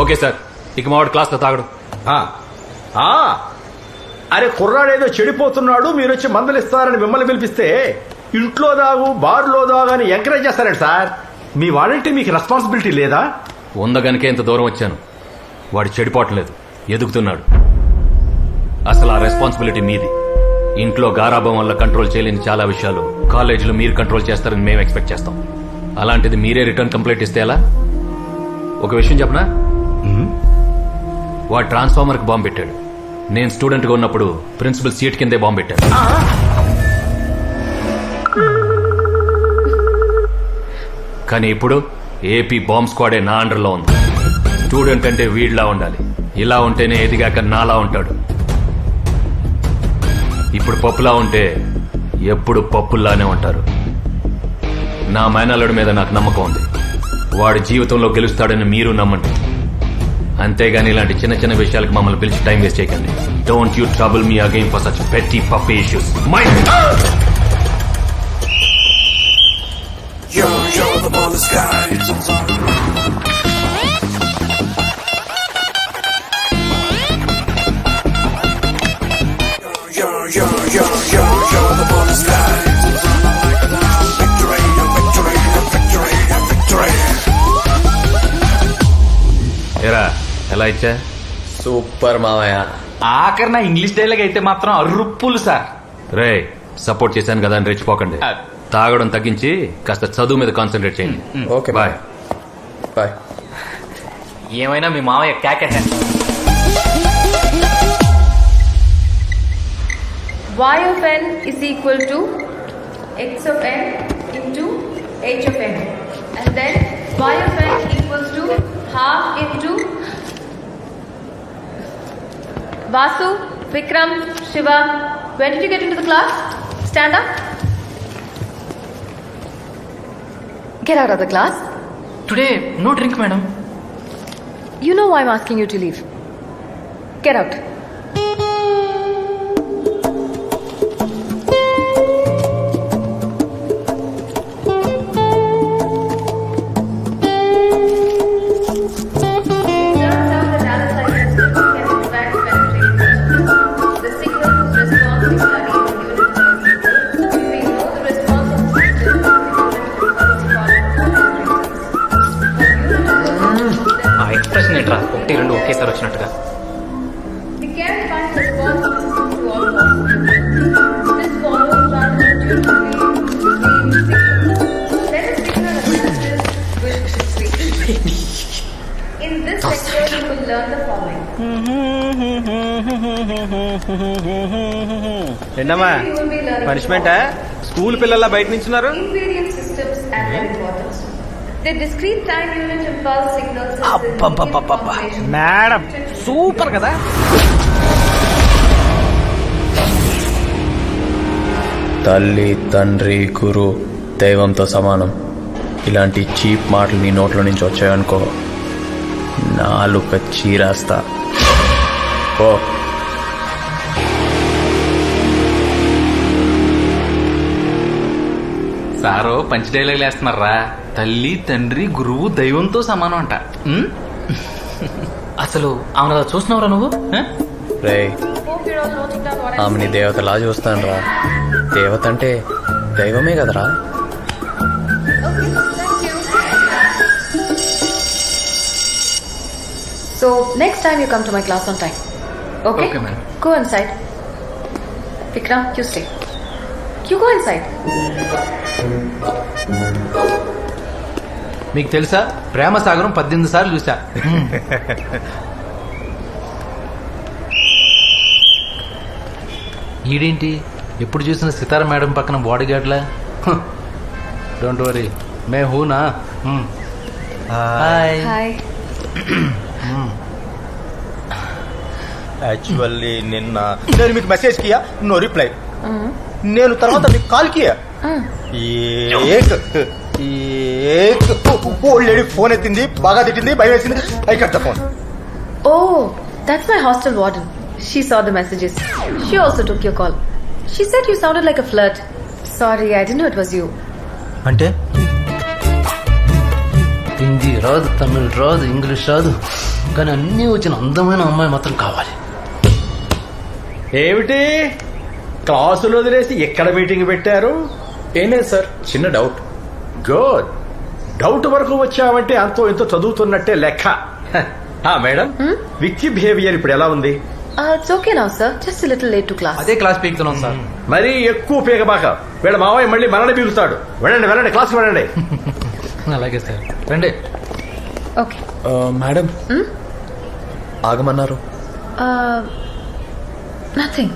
ఓకే సార్. ఇక మావాడు క్లాస్లో తాగడు. అరే కుర్రాడేదో చెడిపోతున్నాడు, మీరు వచ్చి మందులు ఇస్తారని మిమ్మల్ని పిలిపిస్తే ఇంట్లో దాగు బార్లో దాగు అని ఎంకరేజ్ చేస్తారండి సార్. మీ వాడంటే మీకు రెస్పాన్సిబిలిటీ లేదా? ఉందగనికే ఇంత దూరం వచ్చాను. వాడు చెడిపోవట్లేదు, ఎదుగుతున్నాడు. అసలు ఆ రెస్పాన్సిబిలిటీ మీది. ఇంట్లో గారాభం వల్ల కంట్రోల్ చేయలేని చాలా విషయాలు కాలేజీలో మీరు కంట్రోల్ చేస్తారని మేము ఎక్స్పెక్ట్ చేస్తాం. అలాంటిది మీరే రిటర్న్ కంప్లైంట్ ఇస్తే ఎలా? ఒక విషయం చెప్పనా? వాడు ట్రాన్స్ఫార్మర్కి బాంబు పెట్టాడు. నేను స్టూడెంట్గా ఉన్నప్పుడు ప్రిన్సిపల్ సీట్ కిందే బాంబు పెట్టాడు. కానీ ఇప్పుడు ఏపీ బాంబ్ స్క్వాడే నా అండర్లో ఉంది. స్టూడెంట్ అంటే వీడిలా ఉండాలి, ఇలా ఉంటేనే ఎదిగాక నాలా ఉంటాడు. ఇప్పుడు పప్పులా ఉంటే ఎప్పుడు పప్పుల్లానే ఉంటారు. నా మేనల్లుడి మీద నాకు నమ్మకం ఉంది. వాడి జీవితంలో గెలుస్తాడని మీరు నమ్మండి. అంతేగాని ఇలాంటి చిన్న చిన్న విషయాలకు మమ్మల్ని పిలిచి టైం వేస్ట్ చేయకండి. Don't you trouble me again for such పెట్టి పప్పీ ఇష్యూస్. ఏరా ఎలా ఇచ్చా? సూపర్ మామయ్య. ఆఖరి నా ఇంగ్లీష్ డైలాగ్ అయితే మాత్రం అర్రుప్పులు సార్. రే సపోర్ట్ చేశాను కదా అని రెచ్చిపోకండి. తాగడం తగ్గించి కాస్త చదువు మీద కాన్సన్ట్రేట్ చేయండి. Okay bye. బాయ్. ఏమైనా మీ మామయ్య క్యాకెట్. y of n is equal to x of n into h of n, and then y of n equals to half into Vasu, Vikram, Shiva. When did you get into the class? Stand up. Get out of the class. Today no drink, madam. You know why I'm asking you to leave. Get out. ఆ expression ఏంట్రా ఒకటి రెండు ఒకేసారి వచ్చినట్టుగా. We can find responses to all possibilities. This follows rather intuitively between signals. Let us signal analysis with frequency. In this lecture, you will learn the following. ఏంటమ్మా You will be learning పనిష్మెంటా? School పిల్లల బయట నించున్నారు. invariant systems and their importance. The discrete time unit impulse signals is the అబ్బబ్బబ్బబ్బబ్బ. information. Madam super కదా. తల్లి తండ్రి గురు దైవంతో సమానం ఇలాంటి చీప్ మాటలు నీ నోట్ల నుంచి వచ్చాయనుకో నాలుక చీరాస్తా. ఓ సారో పంచ్ డైలాగ్ వేస్తున్నారా? తల్లి తండ్రి గురువు దైవంతో సమానం అంట. అసలు ఆమెను అలా చూస్తున్నావురా నువ్వు? రే Hope you're all noting down what I'm ఆమెని saying. దేవతలా చూస్తాను రా. దేవత అంటే దైవమే కదరా. Okay, thank you. So next time you come to my class on time. Okay? Okay, ma'am. Go inside. Vikram, you stay. You go inside. మీకు తెలుసా ప్రేమ సాగరం 18 సార్లు చూసా. ఈడేంటి ఎప్పుడు చూసిన సితార మేడం పక్కన బాడీ గార్డ్లా? డోంట్ వరీ మే హూనా. హాయ్. Hi. యాక్చువల్లీ నిన్న నేను మీకు మెసేజ్ కియా, నో రిప్లై. నేను తర్వాత మీకు కాల్ కియా, ఓల్డ్ లేడీ ఫోన్ ఎత్తింది, బాగా తిట్టింది, భయం వేసింది. I cut the phone. Oh, that's my hostel warden. She saw the messages. She also took your call. She said you sounded like a flirt. Sorry, I didn't know it was you. అంటే హిందీ రాదు, తమిళ్ రాదు, English రాదు, కానీ అన్నీ వచ్చిన అందమైన అమ్మాయి మాత్రం కావాలి. ఏమిటి క్లాసులు వదిలేసి ఎక్కడ మీటింగ్ పెట్టారు? ఏం లేదు సార్, చిన్న డౌట్. గుడ్. డౌట్ వరకు వచ్చావంటే అంతో ఎంతో చదువుతున్నట్టే లెక్క. మేడం, విక్కీ బిహేవియర్ ఇప్పుడు ఎలా ఉంది? It's okay now, sir. Just a little late to class. అదే క్లాస్ పీకుతున్నాం సార్. మరీ ఎక్కువ పీకబాక, వీళ్ళ మావయ్య మళ్ళీ మనని పీకుతాడు. వెళ్ళండి క్లాస్కి వెళ్ళండి. అలాగే సార్, రండి. Okay. మేడం ఆగమన్నారు. Nothing.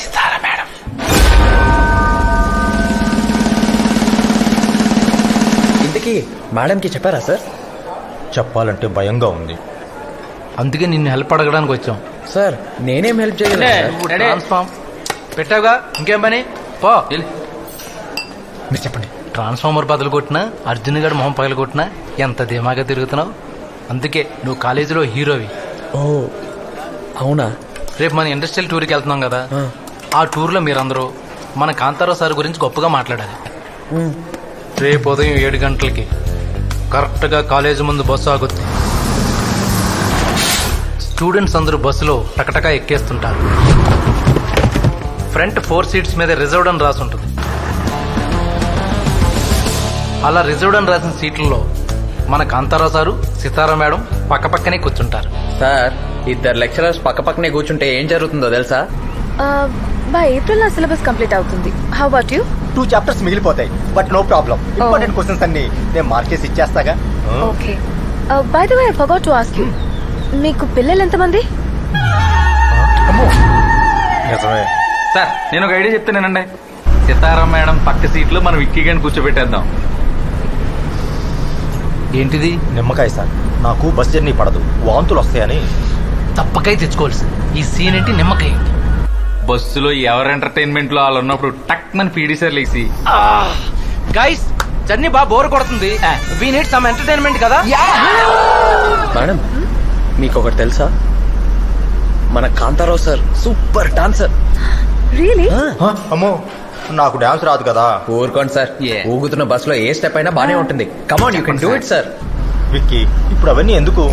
సితారా మేడం. ఇంతకీ మేడంకి చెప్పారా సార్? చెప్పాలంటే భయంగా ఉంది. అందుకే నిన్ను హెల్ప్ అడగడానికి వచ్చాం. సార్ నేనేం హెల్ప్ చేయలేదు. ట్రాన్స్ఫార్మ్ పెట్టావుగా, ఇంకేం పని? పో. మీరు చెప్పండి. ట్రాన్స్ఫార్మర్ బదులు కొట్టినా, అర్జున్ గడు మొహం పగలు కొట్టినా ఎంత ధీమాగా తిరుగుతున్నావు. అందుకే నువ్వు కాలేజీలో హీరోవి. ఓ అవునా? రేపు మన ఇండస్ట్రియల్ టూర్కి వెళ్తున్నాం కదా, ఆ టూర్లో మీరందరూ మన కాంతారావు సార్ గురించి గొప్పగా మాట్లాడాలి. రేపు ఉదయం 7 గంటలకి కరెక్ట్గా కాలేజీ ముందు బస్సు ఆగుద్ది. స్టూడెంట్స్ అందరూ బస్సులో టకటకా ఎక్కేస్తుంటారు. ఫ్రంట్ 4 సీట్స్ మీద రిజర్వ్డ్ అని రాసి ఉంటుంది. అలా రిజర్వ్డ్ అని రాసిన సీట్లలో మన కాంతారావు సారు, సితారా మేడం పక్కపక్కనే కూర్చుంటారు. సార్, ఇద్దరు లెక్చరర్స్ పక్క పక్కనే కూర్చుంటే ఏం జరుగుతుందో తెలుసా? By April నా సిలబస్ కంప్లీట్ అవుతుంది. How about you? 2 చాప్టర్స్ మిగిలిపోతాయి, but no problem. Important questions అన్ని నేను మార్కేసి ఇచ్చేస్తాగా. Okay. By the way, I forgot to ask you. మీకు పిల్లలు ఎంతమంది? నిజమే సార్, నేను ఒక ఐడియా చెప్తానండి. సితారా మేడం పక్క సీట్లో మనం విక్కీ గని కూర్చోబెట్టేద్దాం. ఏంటిది? నిమ్మకాయ సార్, నాకు బస్ జర్నీ పడదు, వాంతులు వస్తాయని. తప్పకాయ తెచ్చుకోవాల్సింది. ఈ సీన్ ఏంటి, నిమ్మకాయ ఏంటి? బస్సులో ఎవరు ఎంటర్టైన్మెంట్ లో వాళ్ళు ఉన్నప్పుడు టక్ మన పీడీ సార్ లేసి గైస్ జర్నీ బాగా బోర్ కొడుతుంది వీ నీడ్ సమ్ ఎంటర్టైన్మెంట్ కదా. మేడం మీకు ఒకటి తెలుసా, మన Kantharao sir super dancer. Really? అమ్మో నాకు డాన్స్ రాదు కదా. ఊరుకోండి సార్, ఊగుతున్న బస్ లో ఏ స్టెప్ అయినా బానే ఉంటుంది. Come on you can do it sir. Vicky ఇప్పుడు అవన్నీ ఎందుకు?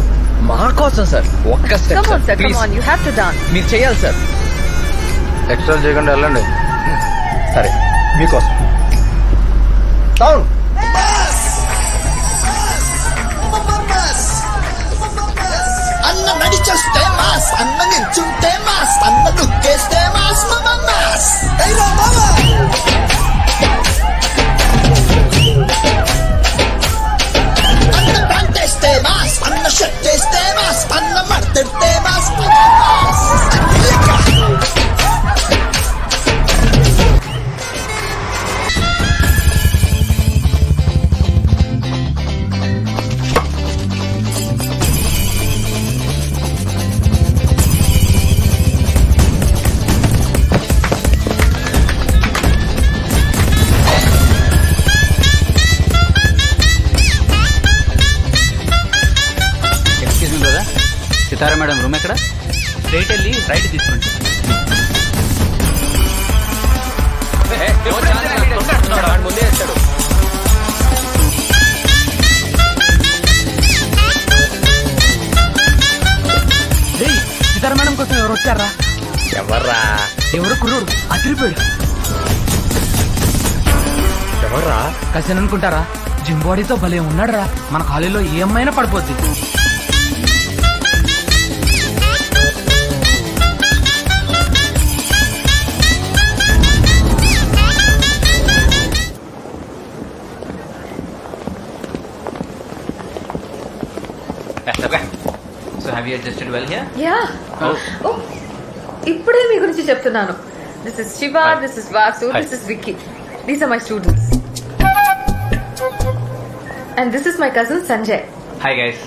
మా కోసం సార్, ఒక్క స్టెప్ సార్ ప్లీజ్. మీరు చేయాలి సార్. ఎక్స్ట్రా చేయకుండా వెళ్ళండి. సరే మీకోసం అన్న నడిచేస్తే మాస్, అన్న నిల్చుంటే మాస్, అన్న దుక్కేస్తే మాస్, మాస్ అన్న ప్యాంట్ వేస్తే మాస్, అన్న షర్ట్ వేస్తే మాస్, అన్న మడతెడితే మాస్, మాస్ సితారా మేడం రూమ్ ఎక్కడ? స్ట్రైట్ వెళ్ళి రైట్ తీసుకోండి. ముందే వచ్చాడు. సితారా మేడం కోసం ఎవరు వచ్చారా? ఎవర్రా? ఎవరు కుర్రోడు అదిరిపోయాడు. ఎవర్రా? కసిన్ అనుకుంటారా? జిమ్ బాడీతో భలే ఉన్నాడు రా. మన కాలేజీలో ఏ అమ్మాయినా పడిపోద్ది. So have you adjusted well here? Yeah. Oh, ఇప్పుడే మీ గురించి చెప్తున్నాను. This is Shiva, this is Vasu, this is Vicky. These are my students. And this is my cousin Sanjay. Hi guys.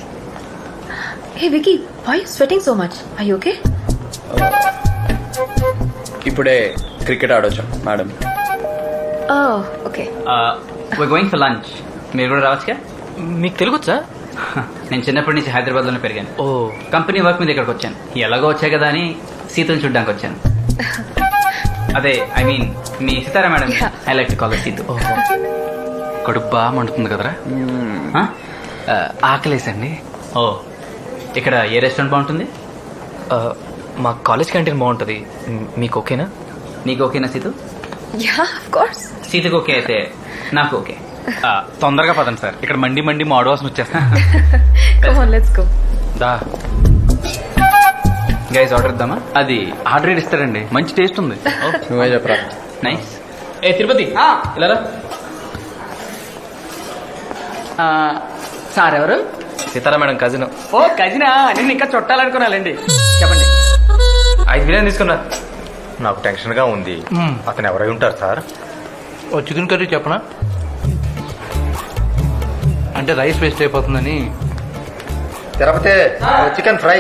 Hey Vicky, why are you sweating so much? Are you okay? ఇప్పుడే cricket ఆడొచ్చాం madam. Oh, okay. We're going for lunch. మీరు కూడా రావచ్చుగా? మీకు తెలుగొచ్చా? నేను చిన్నప్పటి నుంచి హైదరాబాద్ లోనే పెరిగాను. కంపెనీ వర్క్ మీద ఇక్కడికి వచ్చాను. ఎలాగో వచ్చాయి కదా అని సీతను చూడడానికి వచ్చాను. అదే ఐ మీన్ మీ Sitara madam. I like to call Seethu. కడుపు బాగా మండుతుంది కదరా? ఆకలేసండి. ఓ, ఇక్కడ ఏ రెస్టారెంట్ బాగుంటుంది? మా కాలేజ్ క్యాంటీన్ బాగుంటుంది. మీకు ఓకేనా? నీకు ఓకేనా సీతు? Yeah, of course. సీతకు ఓకే అయితే నాకు ఓకే. తొందరగా పదండి సార్, ఇక్కడ మండి మండి మాడు వాసన వచ్చేస్తా. Come on, let's go. దా గైస్ ఆర్డర్ ఇద్దామా? అది ఆర్డర్ ఇస్తారండి, మంచి టేస్ట్ ఉంది. నువ్వే చెప్పరా. నైస్. ఏ తిరుపతి ఇలా సార్ ఎవరు? Sitara madam cousin. ఓ కజినా, నేను ఇంకా చుట్టాలనుకున్నానండి. చెప్పండి. 5 బిర్యానీ తీసుకున్నా. నాకు టెన్షన్ గా ఉంది. అతను ఎవరై ఉంటారు సార్? ఓ చికెన్ కర్రీ చెప్పనా? అంటే రైస్ వేస్ట్ అయిపోతుందని. Tirupati chicken fry.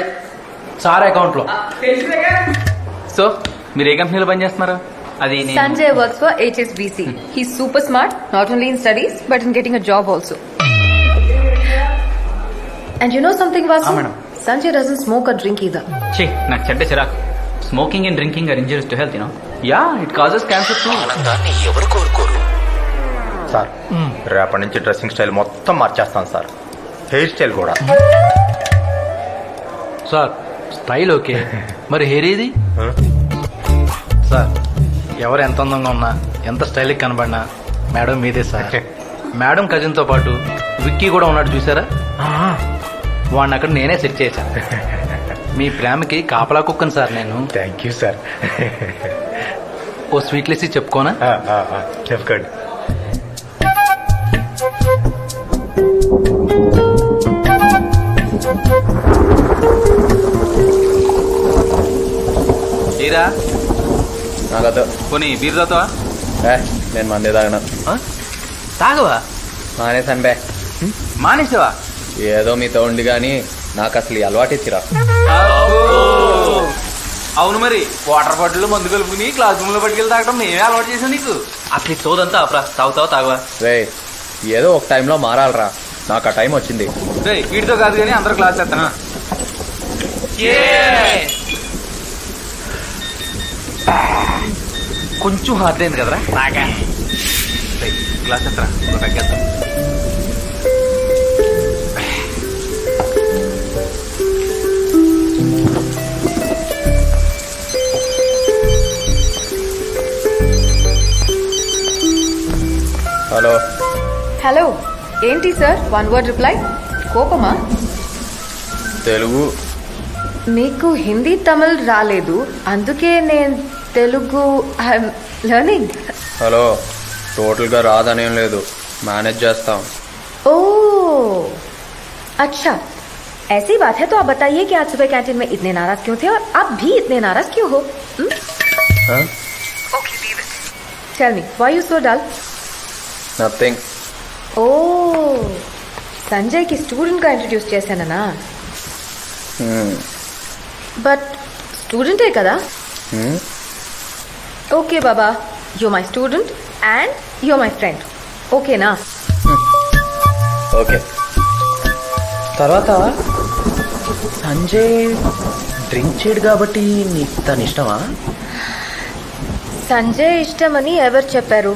Sir account లో. సో మీరు ఏ కంపెనీలో పనిచేస్తున్నారు? అది Sanjay works for HSBC. He's super smart, not only in studies, but in getting a job also. And you know something, Vasu? madam. Sanjay doesn't smoke or drink either. ఛీ, నాకు చెడ్డ చిరాకు. Smoking and drinking are injurious to health, you know. Yeah, it causes cancer too. ఎవరు కోరుకోరు. Sir రేపటి నుంచి dressing style మొత్తం మార్చేస్తాను సార్. హెయిర్ స్టైల్ కూడా. సార్ స్టైల్ ఓకే, మరి హెయిర్ ఏది? సార్ ఎవరు ఎంత అందంగా ఉన్నా, ఎంత స్టైలిష్ కనబడినా మేడం మీదే సార్. మేడం కజిన్ తో పాటు విక్కీ కూడా ఉన్నాడు చూసారా? వాడిని అక్కడ నేనే సెట్ చేశాను. మీ ప్రేమకి కాపలా కుక్కను సార్ నేను. Thank you sir. ఓ స్వీట్లెస్ చెప్పుకోనా? చెప్పండి. ఏరా నాకద్దు. పోనీ బీర్ తాగుతావా? నేను మందే తాగను. తాగవా? మానేసాను బే. మానేసావా? ఏదో మీతో ఉండి గాని నాకు అసలు ఈ అలవాటు ఇచ్చిరా. అవును మరి వాటర్ బాటిల్ మందు కలుపుకుని క్లాస్ రూమ్ లో పట్టుకెళ్ళి తాగడం మేమే అలవాటు చేసాం నీకు. అసలు ఈ సోదంతా అప్రా తాగుతావా తాగవా? రే ఏదో ఒక టైంలో మారాలరా, నాకు ఆ టైం వచ్చింది. వీటితో కాదు కానీ అందరూ క్లాస్ చేస్తానా? కొంచెం హార్డ్ అయింది కదరా. క్లాస్ చేస్తారా తగ్గేస్తా. హలో హలో, ఏంటి సార్ 1 word రిప్లై? కోపమా? తెలుగు మీకు హిందీ తమిళ్ రాలేదు, అందుకే నేను తెలుగు ఐఎమ్ లెర్నింగ్. హలో, టోటల్గా రాదనేం లేదు, మేనేజ్ చేస్తాం. ओ अच्छा, ऐसी बात है तो आप बताइए कि आज सुबह कैंटीन में इतने नाराज क्यों थे और आप भी इतने नाराज क्यों हो? Tell me, why you so dull? నథింగ్. ओ संजय की स्टूडेंट का इंट्रोड्यूस చేశానా? बट स्टूडेंट है కదా? ఓకే బాబా, you my student and you my friend, ఓకేనా? ఓకే. తర్వాత సంజయ్ డ్రింక్ చేయడు కాబట్టి నీకు తను ఇష్టమా? సంజయ్ ఇష్టమని ఎవరు చెప్పారు?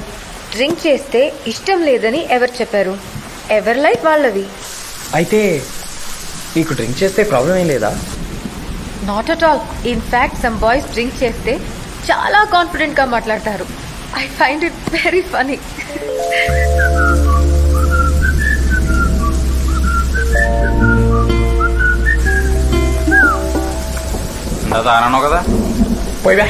డ్రింక్ చేస్తే ఇష్టం లేదని ఎవరు చెప్పారు? ఎవరి లైఫ్ వాళ్ళవి. అయితే నీకు డ్రింక్ చేస్తే ప్రాబ్లం ఏం లేదా? Not at all. In fact some boys drink చేస్తే చాలా కాన్ఫిడెంట్ గా మాట్లాడతారు. I find it very funny. అన్నావు కదా, పోయి బా.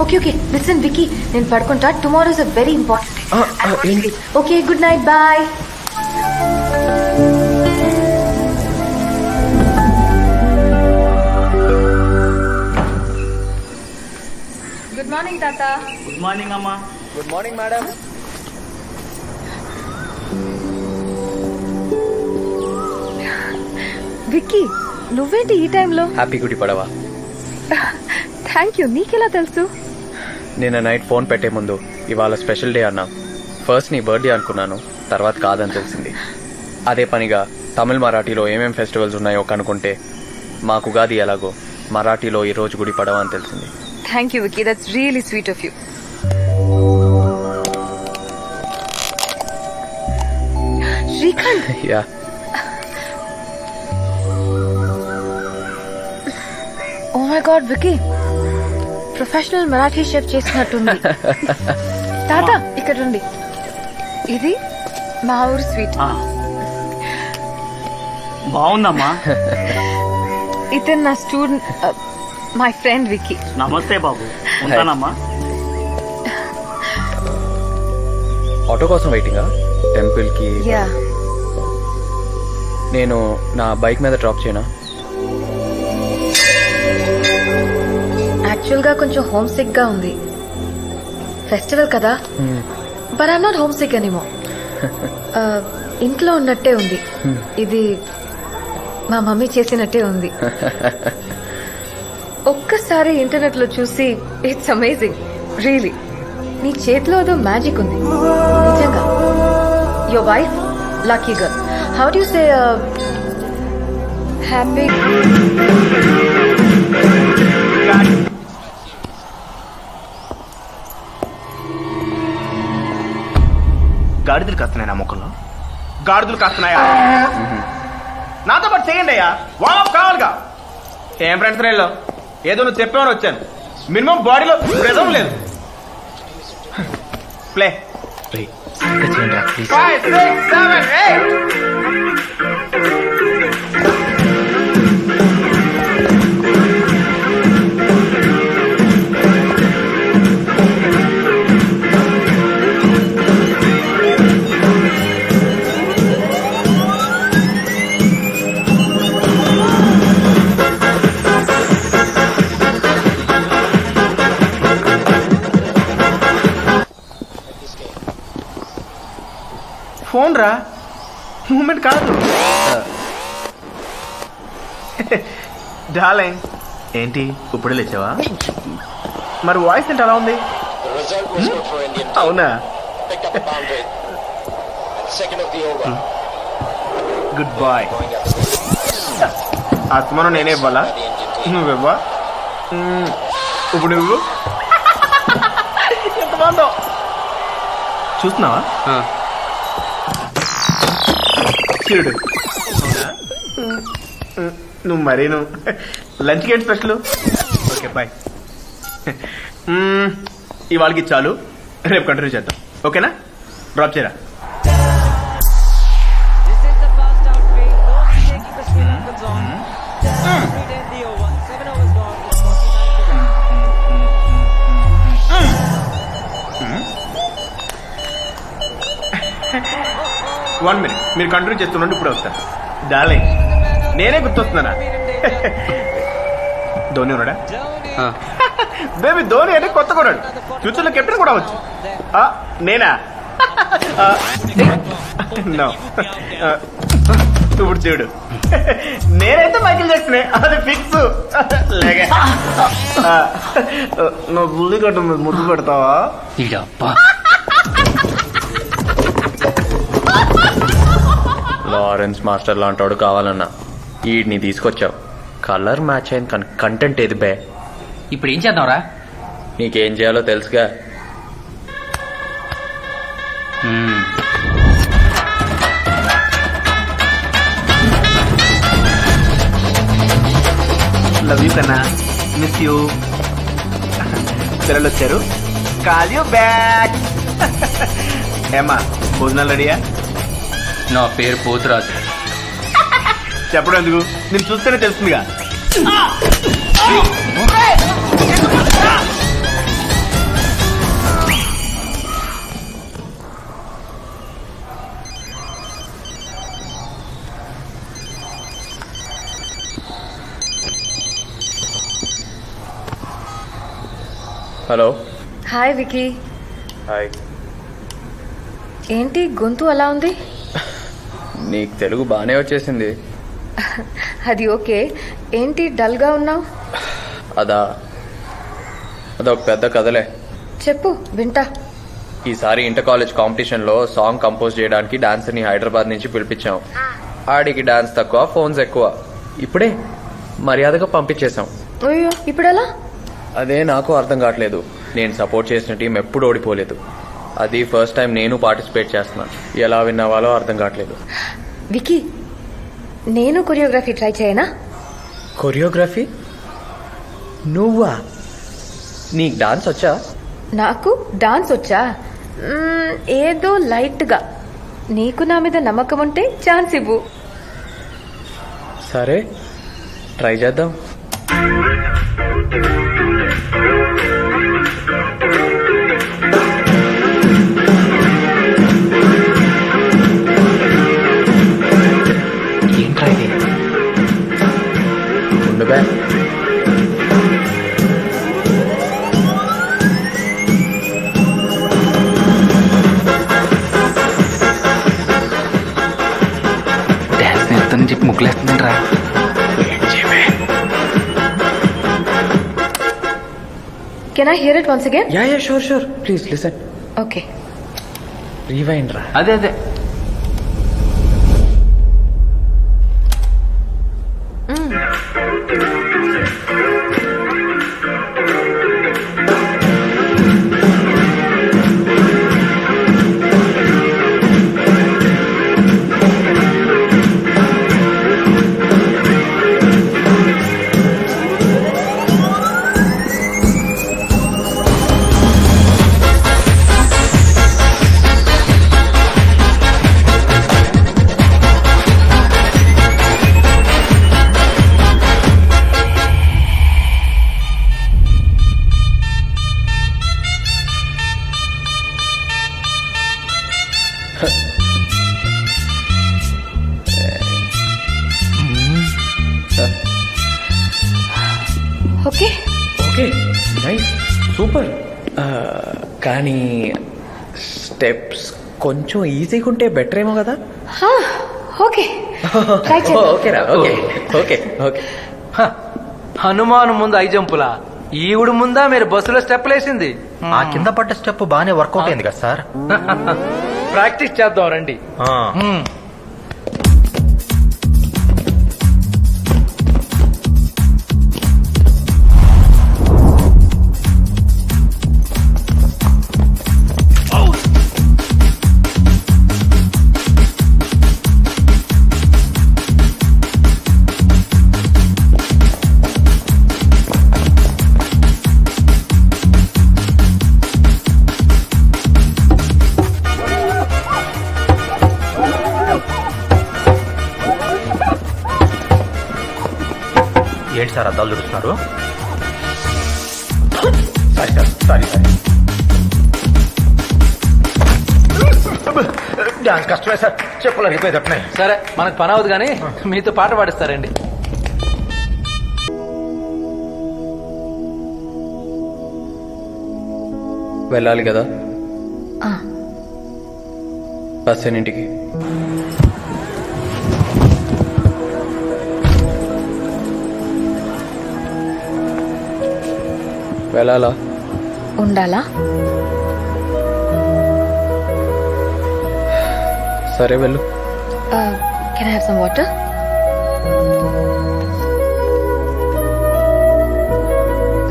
ఓకే ఓకే, లిసన్ వికీ, నేను పడుకుంటా. Tomorrow is a very important day. Okay, good night, bye. Good morning తాత. గుడ్ మార్నింగ్ అమ్మా. Good morning madam. విక్కీ, నువ్వేంటి ఈ టైంలో? హ్యాపీ గుడి పడవా. Thank you. నీకెలా తెలుసు? నిన్న నైట్ ఫోన్ పెట్టే ముందు ఇవాళ స్పెషల్ డే అన్నా. ఫస్ట్ నీ బర్త్డే అనుకున్నాను, తర్వాత కాదని తెలిసింది. అదే పనిగా తమిళ్ మరాఠీలో ఏమేం ఫెస్టివల్స్ ఉన్నాయో కనుక్కుంటే మాకు ఉగాది ఎలాగో మరాఠీలో ఈ రోజు గుడి పడవ అని తెలిసింది. Thank you Vicky, that's really sweet of you. Srikanth. Yeah. Oh my god Vicky, professional Marathi chef చేసినట్టుంది. తాత ఇక్కడ రండి, ఇది మా ఊరు స్వీట్. బాగుందమ్మా. ఇతను నా స్టూడెంట్, మై ఫ్రెండ్ విక్కీ. నమస్తే బాబు, ఉంటానమ్మా. ఆటో కోసం వెయిటింగా? టెంపుల్ కి యా. నేను నా బైక్ మీద డ్రాప్ చేయనా? యాక్చువల్ గా కొంచెం హోమ్ సిక్ గా ఉంది. ఫెస్టివల్ కదా, but I'm not homesick anymore. ఇంట్లో ఉన్నట్టే ఉంది. ఇది మా మమ్మీ చేసినట్టే ఉంది. ఒక్కసారి ఇంటర్నెట్ లో చూసి ఇట్స్ అమేజింగ్ రియలీ. నీ చేతిలో ఏదో మ్యాజిక్ ఉంది నిజంగా. Your wife lucky girl. How do you say happy? గాడిదలు కాస్తున్నాయి నా ముఖంలో, గాడిదలు కాస్తున్నాయా? నాతో పాటు చేయండి అయ్యా, వామప్ కావాలిగా. ఏం ఫ్రెండ్స్ రైల్లో ఏదో నువ్వు చెప్పామని వచ్చాను. మినిమం బాడీలో బ్రెదం లేదు. ప్లే. 5, 6, 7, 8. ఫోన్ రా, మూమెంట్ కాదు. డార్లింగ్, ఏంటి ఇప్పుడే లేచావా? మరి వాయిస్ ఏంటి అలా ఉంది? అవునా? Good boy. ఆత్మను నేనే ఇవ్వాలా, నువ్వివ్వా? ఇప్పుడు నువ్వు ఎంత బాగుందో చూస్తున్నావా? చూడు. నువ్వు మరీను. లంచ్కి ఏంటి స్పెషల్? Okay bye. ఇవాళకి చాలు, రేపు కంటిన్యూ చేద్దాం. ఓకేనా? డ్రాప్ చేయరా. వన్ మినిట్, మీరు కంటిన్యూ చేస్తుండండి, ఇప్పుడే వస్తాను. డార్లింగ్, నేనే గుర్తొస్తున్నానా? ధోని ఉన్నాడా? బేబీ ధోని అంటే కొత్త కొన్నాడు, ఫ్యూచర్లో కెప్టెన్ కూడా వచ్చు. నేనా? నో. ఇప్పుడు చూడు, నేనైతే మైకిల్ జాక్సనే, అది ఫిక్స్. లేక నువ్వు బుల్లి కట్టు మీద ముద్దు పెడతావా? లారెన్స్ మాస్టర్ లాంటోడు కావాలన్నా ఈడిని తీసుకొచ్చావు. కలర్ మ్యాచ్ అయింది కానీ కంటెంట్ ఏది బే? ఇప్పుడు ఏం చేద్దాంరా? నీకేం చేయాలో తెలుసుగా. లవ్ యూ కన్నా, మిస్ యూ. పిల్లలు వచ్చారు, కాల్ యూ బ్యాక్. ఏమా భోజనాలు రెడీయా? నా పేరు పోతురాజు. చెప్పడం ఎందుకు, నేను చూస్తేనే తెలుస్తుందిగా. హలో. Hi Vicky. హాయ్. ఏంటి గొంతు అలా ఉంది? నీకు తెలుగు బాగానే వచ్చేసింది. అది ఓకే. ఏంటి డల్గా ఉన్నావు? అదొక పెద్ద కథలే. చెప్పు వింటా. ఈసారి ఇంటర్ కాలేజ్ కాంపిటీషన్లో సాంగ్ కంపోజ్ చేయడానికి డాన్సర్ని హైదరాబాద్ నుంచి పిలిపించాం. ఆడికి డాన్స్ తక్కువ, ఫోన్స్ ఎక్కువ. ఇప్పుడే మర్యాదగా పంపించేశాం. అయ్యో, ఇప్పుడెలా? అదే నాకు అర్థం కావట్లేదు. నేను సపోర్ట్ చేసిన టీం ఎప్పుడు ఓడిపోలేదు. అది ఫస్ట్ టైం నేను పార్టిసిపేట్ చేస్తున్నాను. ఎలా విన్నావాలో అర్థం కావట్లేదు. వికీ, నేను కొరియోగ్రఫీ ట్రై చేయనా? కొరియోగ్రఫీ? నువ్వా? నీకు డాన్స్ వచ్చా? నాకు డాన్స్ వచ్చా? ఏదో లైట్గా. నీకు నా మీద నమ్మకం ఉంటే ఛాన్స్ ఇవ్వు. సరే, ట్రై చేద్దాం. ఏంట్రా ఇది? ఉండగా డాన్స్ నేర్తానని చెప్పి ముగ్గులేస్తున్నాను రా. Can I hear it once again? Yeah, sure. Please listen. Okay. Rewind రా. అదే ఓకే నైస్, సూపర్. కానీ స్టెప్స్ కొంచెం ఈజీగా ఉంటే బెటర్ ఏమో కదా. ఓకే ట్రై చేద్దాం. ఓకేరా ఓకే ఓకే ఓకే. హనుమాను ముందు 5 జంపులా, ఈవిడు ముందా మీరు బస్సులో స్టెప్పులు వేసింది? ఆ కింద పడ్డ స్టెప్ బాగానే వర్కౌట్ అయింది కదా సార్. ప్రాక్టీస్ చేద్దాం రండి. ఏంటి సార్ అద్దాలు దొరుకుతున్నారు? Sorry sir sorry sorry. Dance కష్టమే సార్, చెప్పులు అరిగిపోయి తప్పినాయి. సరే మనకు పని అవదు కానీ మీతో పాట పాడిస్తారండి. వెళ్ళాలి కదా బస్ ఎన్నింటికి? వెళ్ళాలా ఉండాలా? సరే వెళ్ళు. Can I have some water?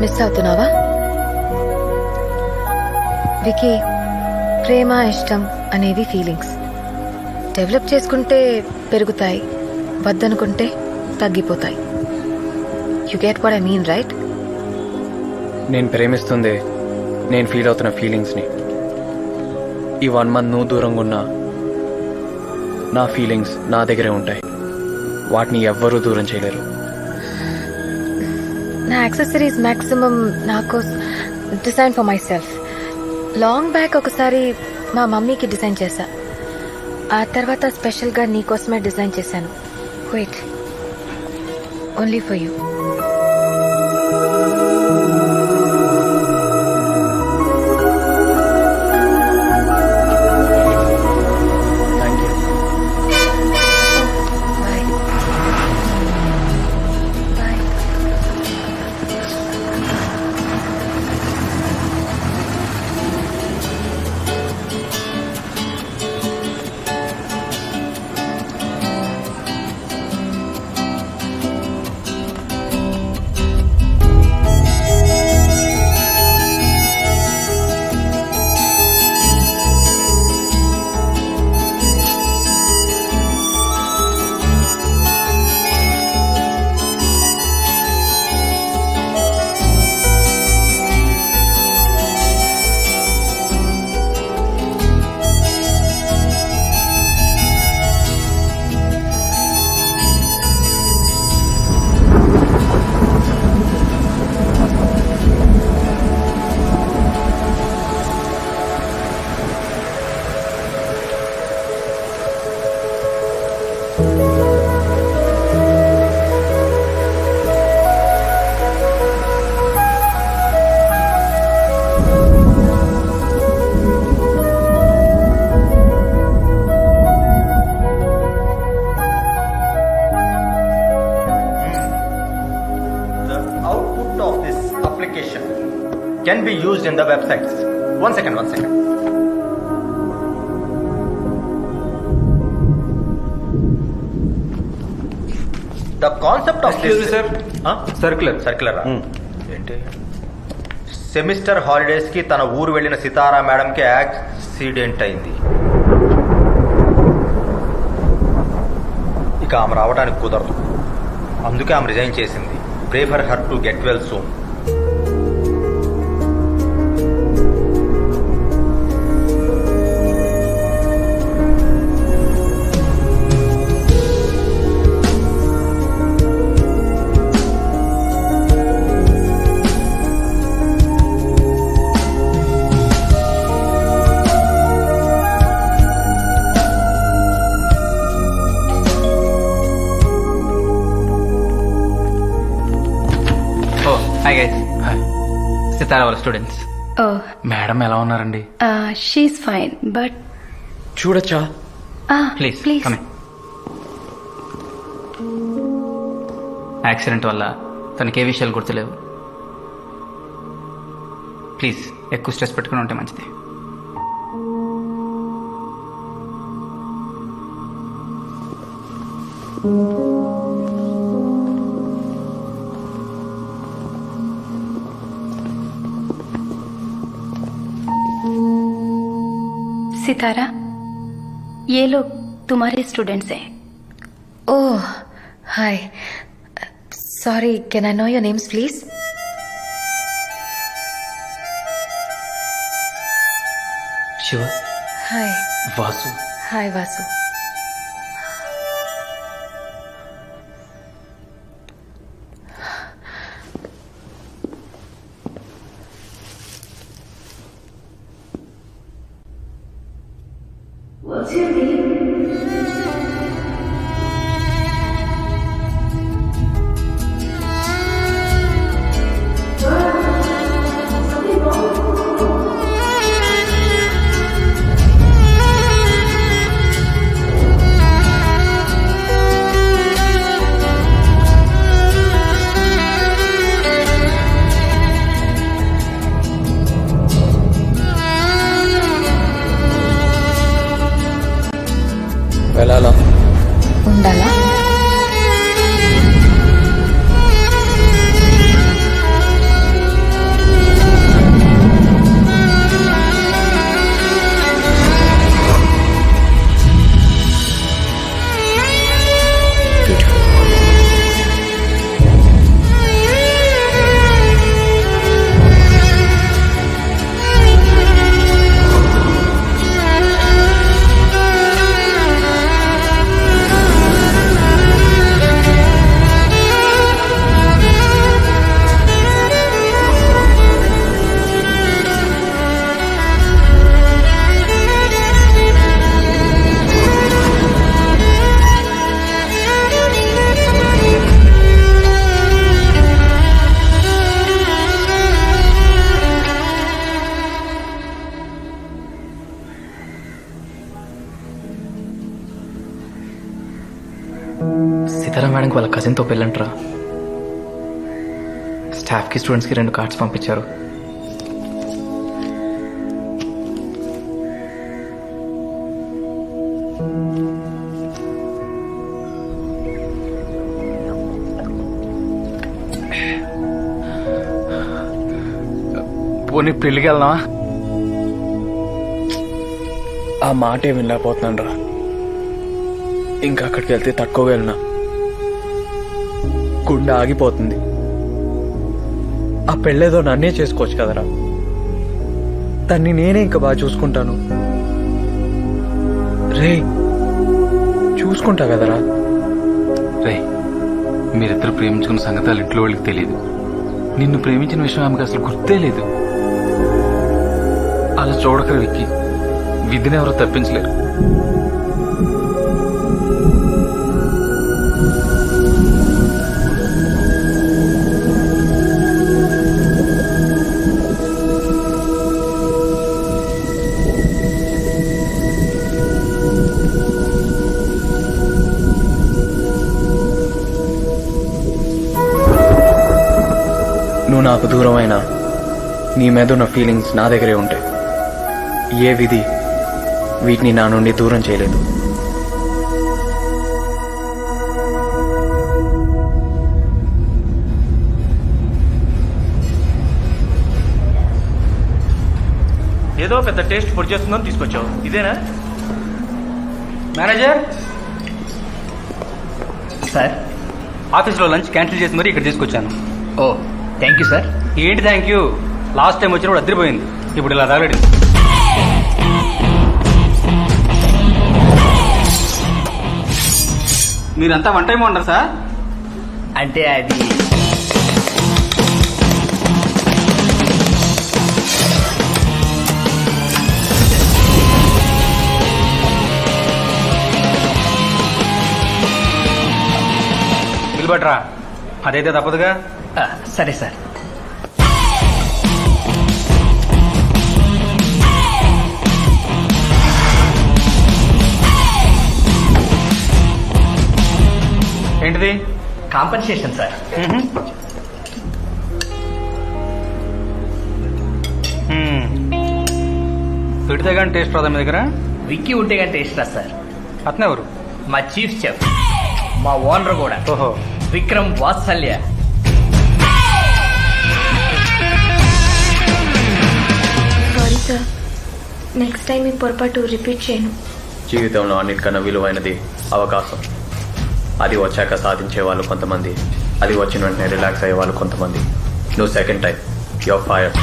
Miss అవుతున్నావా? వికీ, ప్రేమ ఇష్టం అనేవి ఫీలింగ్స్. డెవలప్ చేసుకుంటే పెరుగుతాయి, వద్దనుకుంటే తగ్గిపోతాయి. You get what I mean right? నేను ప్రేమిస్తుంది నేను ఫీల్ అవుతున్న ఫీలింగ్స్ని. ఈ 1 month నువ్వు దూరంగా ఉన్నా నా ఫీలింగ్స్ నా దగ్గరే ఉంటాయి. వాటిని ఎవ్వరూ దూరం చేయలేరు. నా యాక్సెసరీస్ మ్యాక్సిమం నాకు design for my self. Long back ఒకసారి మా మమ్మీకి డిజైన్ చేశా. ఆ తర్వాత స్పెషల్గా నీకోసమే డిజైన్ చేశాను. Wait, only for you. Can be used in the websites. One second. The concept of this, sir. Circular. ఏంటి? సెమిస్టర్ హాలిడేస్ కి తన ఊరు వెళ్ళిన సితారా మేడం కి యాక్సిడెంట్ అయింది. ఇక ఆమె రావడానికి కుదరదు. అందుకే ఆమె రిజైన్ చేసింది. Pray for her to get well soon. Hi guys. Sitara వాళ్ళ స్టూడెంట్స్. ఓ మేడం ఎలా ఉన్నారండి? షీస్ ఫైన్ బట్ చూడొచ్చా? Please come in. యాక్సిడెంట్ వల్ల తనకి ఏ విషయాలు గుర్తులేవు. ప్లీజ్ ఎక్కువ స్ట్రెస్ పెట్టుకుని ఉంటే మంచిది. सितारा, ये लोग तुम्हारे स्टूडेंट्स हैं. Oh hi, sorry, can I know your names please? Shiva. Hi. Vasu. Hi Vasu. What's your name? వెళ్ళాలా? ఉండాలా? సితారా మేడంకి వాళ్ళ కజిన్తో పెళ్ళంటరా. స్టాఫ్కి స్టూడెంట్స్కి 2 కార్డ్స్ పంపించారు. పోనీ పెళ్ళికి వెళ్దామా? ఆ మాటే వినలేకపోతున్నాను రా. ఇంకా అక్కడికి వెళ్తే తక్కువ వెళ్ళినా గుండె ఆగిపోతుంది. ఆ పెళ్ళేదో నన్నే చేసుకోవచ్చు కదరా. తన్ని నేనే ఇంకా బాగా చూసుకుంటాను. రే చూసుకుంటా కదరా. రే, మీరిద్దరు ప్రేమించుకున్న సంగతాలు ఇంట్లో వాళ్ళకి తెలియదు. నిన్ను ప్రేమించిన విషయం ఆమెకు అసలు గుర్తే లేదు. అలా చూడక విక్కి, విధిని ఎవరో తప్పించలేరు. నువ్వు నాకు దూరమైనా నీ మీద ఉన్న ఫీలింగ్స్ నా దగ్గరే ఉంటాయి. ఏ విధి వీటిని నా నుండి దూరం చేయలేదు. ఏదో పెద్ద టేస్ట్ పొడి చేస్తుందని తీసుకొచ్చావు, ఇదేనా? మేనేజర్ సార్, ఆఫీస్లో లంచ్ క్యాన్సిల్ చేసి మరీ ఇక్కడ తీసుకొచ్చాను. ఓ థ్యాంక్ యూ సార్. ఏంటి థ్యాంక్ యూ? లాస్ట్ టైం వచ్చినప్పుడు అద్దరిపోయింది, ఇప్పుడు ఇలా తగలడి. మీరంతా వన్ టైం ఉండరు సార్? అంటే అది నిలబడరా, అదైతే తప్పదుగా. సరే సార్. Compensation sir. పెడితే కానీ టేస్ట్ రాదా మీ దగ్గర? విక్కీ ఉంటే కానీ టేస్ట్ రా సార్. అతను ఎవరు? మా చీఫ్ చెఫ్, మా ఓనర్ కూడా. ఓహో. విక్రమ్ వాత్సల్య. సారీ సార్, నెక్స్ట్ టైం ఈ పొరపాటు రిపీట్ చేయను. జీవితంలో అన్నిటికన్నా విలువైనది అవకాశం. అది వచ్చాక సాధించే వాళ్ళు కొంతమంది, అది వచ్చిన వెంటనే రిలాక్స్ అయ్యే వాళ్ళు కొంతమంది. నువ్వు సెకండ్ టైం, యువర్ ఫైర్.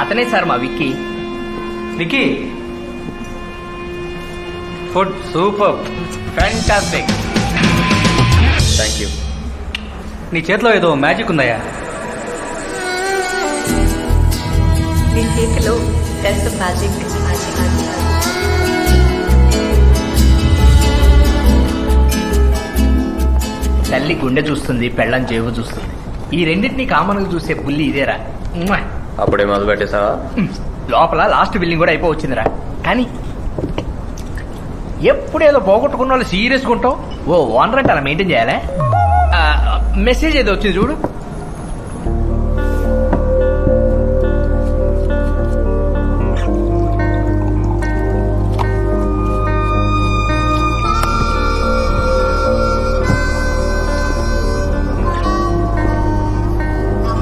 అతనే సార్ మా Vicky. Vicky, food super, fantastic. Thank you. నీ చేతిలో ఏదో మ్యాజిక్ ఉందయ్యా. నీ చేతిలో మ్యాజిక్. తల్లి గుండె చూస్తుంది, పెళ్ళం జేబు చూస్తుంది. ఈ రెండింటినీ కామన్గా చూసే బుల్లి ఇదేరా. అప్పుడే మొదలు పెట్టేసావా? లోపల లాస్ట్ బిల్లింగ్ కూడా అయిపోవచ్చిందిరా. కానీ ఎప్పుడేదో పోగొట్టుకున్న వాళ్ళు సీరియస్గా ఉంటావు. ఓ ఓనర్ అంటే అలా మెయింటైన్ చేయాలా? మెసేజ్ ఏదో వచ్చింది చూడు.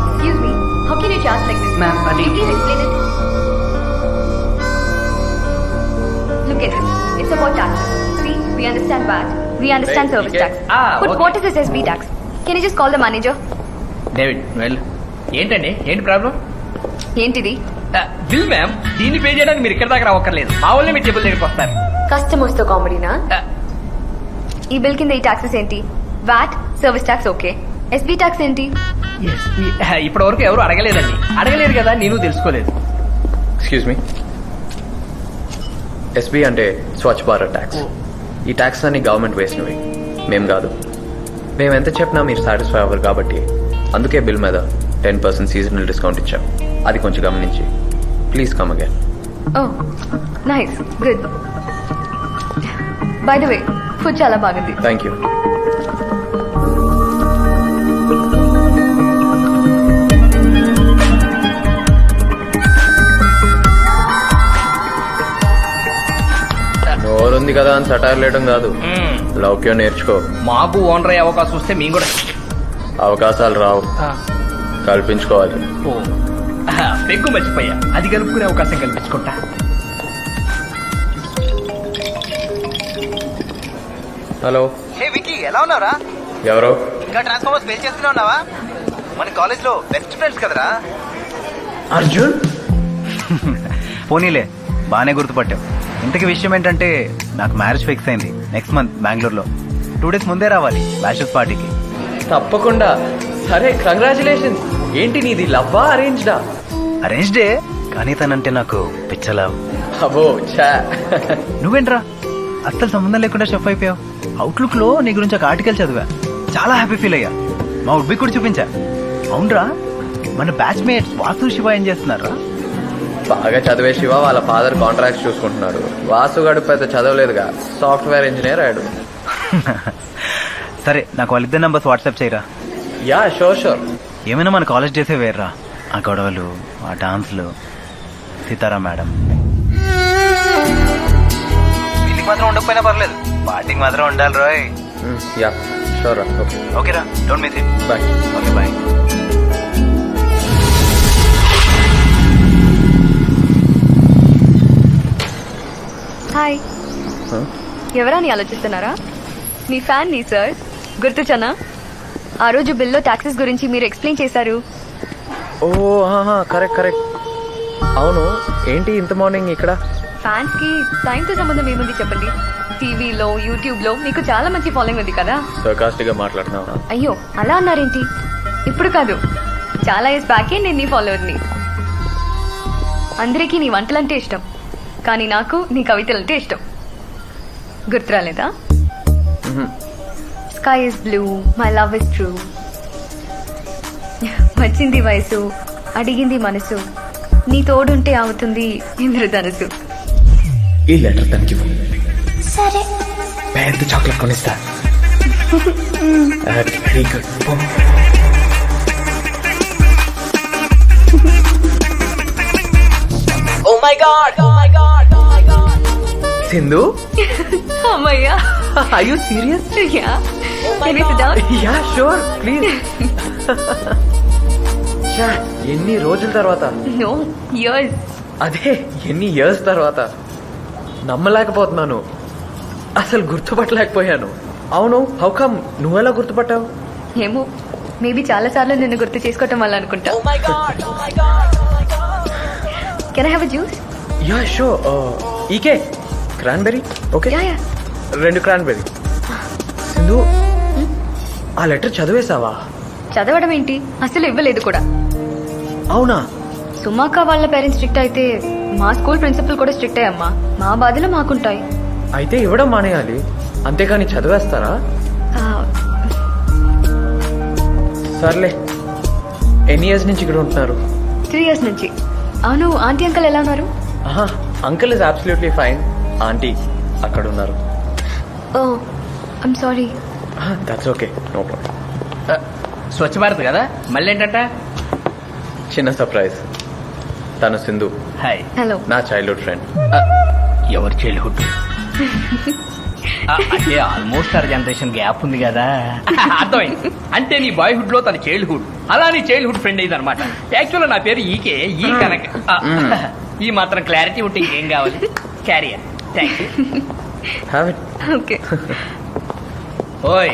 Excuse me, how can you charge like this? Ma'am, Can you please explain it? Look at this. It's about taxes. See, we understand VAT. We understand Right, service okay. tax. But Okay. what is this SB tax? Can you just call the manager? David వెళ్ళు. ఏంటండి, ఏంటి problem? ఏంటిది? Bill ma'am, దీన్ని pay చేయడానికి మీరు ఇక్కడ దాకా రావక్కర్లేదు. మా వాళ్ళే మీ టేబుల్ దగ్గరికి వస్తారు. కస్టమర్స్ తో కామెడీనా? ఈ బిల్ కింద ఈ టాక్సెస్ ఏంటి? VAT, service tax okay. SB tax ఏంటి? ఇప్పటి వరకు ఎవరు అడగలేదండి. అడగలేదు కదా, నేను తెలుసుకోలేదు. Excuse me. ఎస్బీ అంటే స్వచ్ఛ భారత్ ట్యాక్స్. ఈ ట్యాక్స్ అన్ని గవర్నమెంట్ వేసినవి, మేం కాదు. మేము ఎంత చెప్పినా మీరు సాటిస్ఫై అవ్వరు కాబట్టి అందుకే బిల్ మీద 10% సీజనల్ డిస్కౌంట్ ఇచ్చాం. అది కొంచెం గమనించి please come again. Oh nice, good. By the way, food చాలా బాగుంది. Thank you. నోరుంది కదా అని సటార్ లేయడం కాదు, లౌక్యం నేర్చుకో. మాకు ఓనర్ అయ్యే అవకాశం వస్తే మేము కూడా అవకాశాలు రావు, కల్పించుకోవాలి. ఓ పెగ్గు మర్చిపోయా, అది కలుపుకునే అవకాశం కల్పించుకుంటా. హలో. హే విక్కీ, ఎలా ఉన్నారా? ఎవరో? ఇంకా ట్రాన్స్ఫార్మర్స్ పే చేస్తూనే ఉన్నావా? మన కాలేజ్ లో బెస్ట్ ఫ్రెండ్స్ కదరా. అర్జున్. పోనీలే, బానే గుర్తుపట్టావు. ఇంతకీ విషయం ఏంటంటే నాకు మ్యారేజ్ ఫిక్స్ అయింది నెక్స్ట్ మంత్ బెంగళూరులో. 2 days ముందే రావాలి బ్యాషెస్ పార్టీకి. తప్పకుండా. సరే, కంగ్రాచులేషన్స్. ఏంటి నీది లవ్వా అరేంజ్డా? అరేంజ్డే, కానీ తనంటే నాకు పిచ్చలా. అబో చా. నువ్వేంట్రా అస్సలు సంబంధం లేకుండా షెఫ్ అయిపోయావు. అవుట్లుక్ లో నీ గురించి ఒక ఆర్టికల్ చదివా, చాలా హ్యాపీ ఫీల్ అయ్యా. మా ఉడ్బి కూడా చూపించా. అవునరా, మన బ్యాచ్ మేట్స్ వాసు శివ ఏం చేస్తున్నారా? బాగా చదివే శివ వాళ్ళ ఫాదర్ కాంట్రాక్ట్స్ చూసుకుంటున్నాడు. వాసుగాడు పెద్ద చదవలేదుగా, సాఫ్ట్వేర్ ఇంజనీర్ అయ్యాడు. సరే, నాకు వాళ్ళిద్దరు నంబర్స్ వాట్సాప్ చేయరా. Yeah sure sure. ఏమైనా మన కాలేజ్ డేసే వేర్రా, ఆ గొడవలు, ఆ డాన్స్లు. సీతారా మేడం వీళ్ళకి మాత్రం ఉండకపోయినా పర్లేదు, పార్టీకి మాత్రం ఉండాలి రోయ్. Yeah sure. ఓకే ఓకేరా, don't miss it. Bye. Okay bye. Hi. ఎవరని ఆలోచిస్తున్నారా? మీ ఫ్యాన్ ని సార్, గుర్తుచనా? ఆ రోజు బిల్లో టాక్సెస్ గురించి మీరు ఎక్స్ప్లెయిన్ చేశారు. Oh correct correct. అవును, ఏంటి ఇంత మార్నింగ్ ఇక్కడ? ఫ్యాన్స్ కి టైం తో సంబంధం ఏముంది చెప్పండి. టీవీలో, యూట్యూబ్ లో మీకు చాలా మంచి ఫాలోయింగ్ ఉంది కదా. సర్కాస్టిక్ గా మాట్లాడుతున్నావా? అయ్యో, అలా అన్నారేంటి? ఇప్పుడు కాదు, చాలా ఇయర్స్ బ్యాకే నేను నీ ఫాలోవర్ని. అందరికీ నీ వంటలంటే ఇష్టం, కానీ నాకు నీ కవితలంటే ఇష్టం. గుర్తురాలేదా? Sky is blue, my love is true, వచ్చింది వయసు, అడిగింది మనసు, నీ తోడుంటే అవుతుంది ఇంద్రధనుసు. ఈ లెటర్ తనకి ఇవ్వు. సరే. పెద్ద చాక్లెట్ కొనిస్తా. Very good. Oh my god, oh my god, oh my god. Sindhu, అమ్మయ్యా. Are you serious? Yeah. Can you sit down? Yeah sure please. ఎన్ని రోజుల తర్వాత? No, years. అదే ఎన్ని ఇయర్స్ తర్వాత. నమ్మలేకపోతున్నాను, అసలు గుర్తుపట్టలేకపోయాను. అవును, హౌ కమ్? నువ్వెలా గుర్తుపట్టావు? ఏమో, మేబీ చాలా సార్లు నిన్ను గుర్తు చేసుకోవటం వల్ల అనుకుంటా. Can I have a juice? Yeah sure. ఈకే క్రాన్బెరీ. Okay, 2 cranberry. సింధు, ఆ లెటర్ చదివేశావా? చదవడం ఏంటి, అసలు ఇవ్వలేదు కూడా. అవునా? సుమాక వాళ్ళ పేరెంట్స్ స్ట్రిక్ట్ అయితే మా స్కూల్ ప్రిన్సిపల్ కూడా స్ట్రిక్ట్ అయ్యమ్మా. మా బాధలు మాకుంటాయి. అయితే ఇవ్వడం మానేయాలి, అంతేకాని చదివేస్తారా? సర్లే. ఎన్ని ఇయర్స్ నుంచి ఇక్కడ ఉంటున్నారు? 3 years నుంచి. అవును, ఆంటీ అంకల్ ఎలా ఉన్నారు? Uncle is absolutely fine. Aunty అక్కడ ఉన్నారు. Oh, I'm sorry. That's okay, no problem. Swachh Bharat కదా, మళ్ళీ ఏంటంట? చిన్న సర్ప్రైజ్. తను సింధు. హాయ్. హలో. నా చైల్డ్హుడ్ ఫ్రెండ్. ఎవరు చైల్డ్హుడ్? అంటే ఆల్మోస్ట్ 6 జనరేషన్ గ్యాప్ ఉంది కదా. అర్థమైంది. అంటే నీ బాయ్హుడ్ లో తన చైల్డ్హుడ్, అలా నీ చైల్డ్హుడ్ ఫ్రెండ్ అయింది అనమాట. యాక్చువల్ నా పేరు ఈకే, ఈ కనక. ఈ మాత్రం క్లారిటీ ఉంటే ఇంకేం కావాలి. క్యారియర్. Thank you. ఓకే. ఓయ్,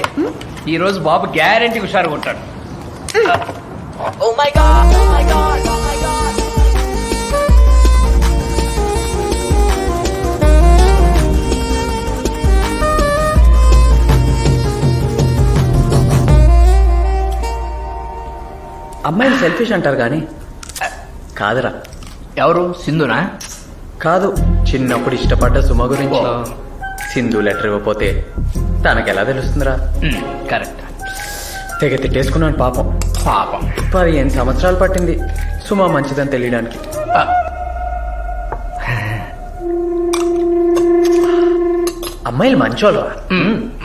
ఈ రోజు బాబు గ్యారెంటీ హుషారుగా ఉంటాడు. Oh my God, oh my God, oh my God. అమ్మాయిలు సెల్ఫిష్ అంటారు కానీ కాదురా. ఎవరు? సింధునా? కాదు, చిన్నప్పుడు ఇష్టపడ్డ సుమ గురించి. సింధు లెటర్ ఇవ్వకపోతే తనకెలా తెలుస్తుందిరా? కరెక్ట్. తెగ తిట్టేసుకున్నాను పాపం. 15 సంవత్సరాలు పట్టింది సుమ మంచిదని తెలియడానికి. అమ్మాయిలు మంచోళ్ళు.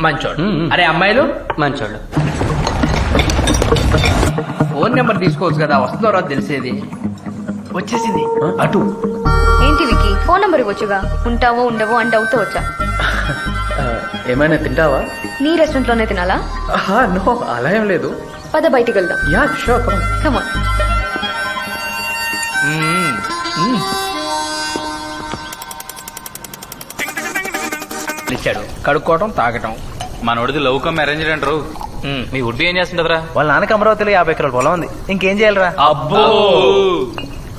మంచోళ్ళు. అరే అమ్మాయిలు మంచోళ్ళు. ఫోన్ నెంబర్ తీసుకోవచ్చు కదా, వస్తుందో రాదు తెలిసేది. వచ్చేసింది అటు. ఏంటి వికి, ఫోన్ నంబర్ ఇవ్వచ్చుగా. ఉంటావో ఉండవో అని డౌట్ వచ్చా. ఏమైనా తింటావా? నీ రెస్టారెంట్ లోనే తినాలా? నో, అలా ఏం లేదు. పద బయటికి వెళ్దాం. Yeah sure, come on. ఇచ్చాడు కడుక్కోవటం, తాగటం. మనోడిది లవ్ కమ్ అరేంజ్డ్ అంటారు. మీ వుడ్ ఏం చేస్తుంటదరా? వాళ్ళ నాన్నకి అమరావతిలో 50 ఎకరాల పొలం ఉంది. ఇంకేం చేయాలరా? అబ్బో,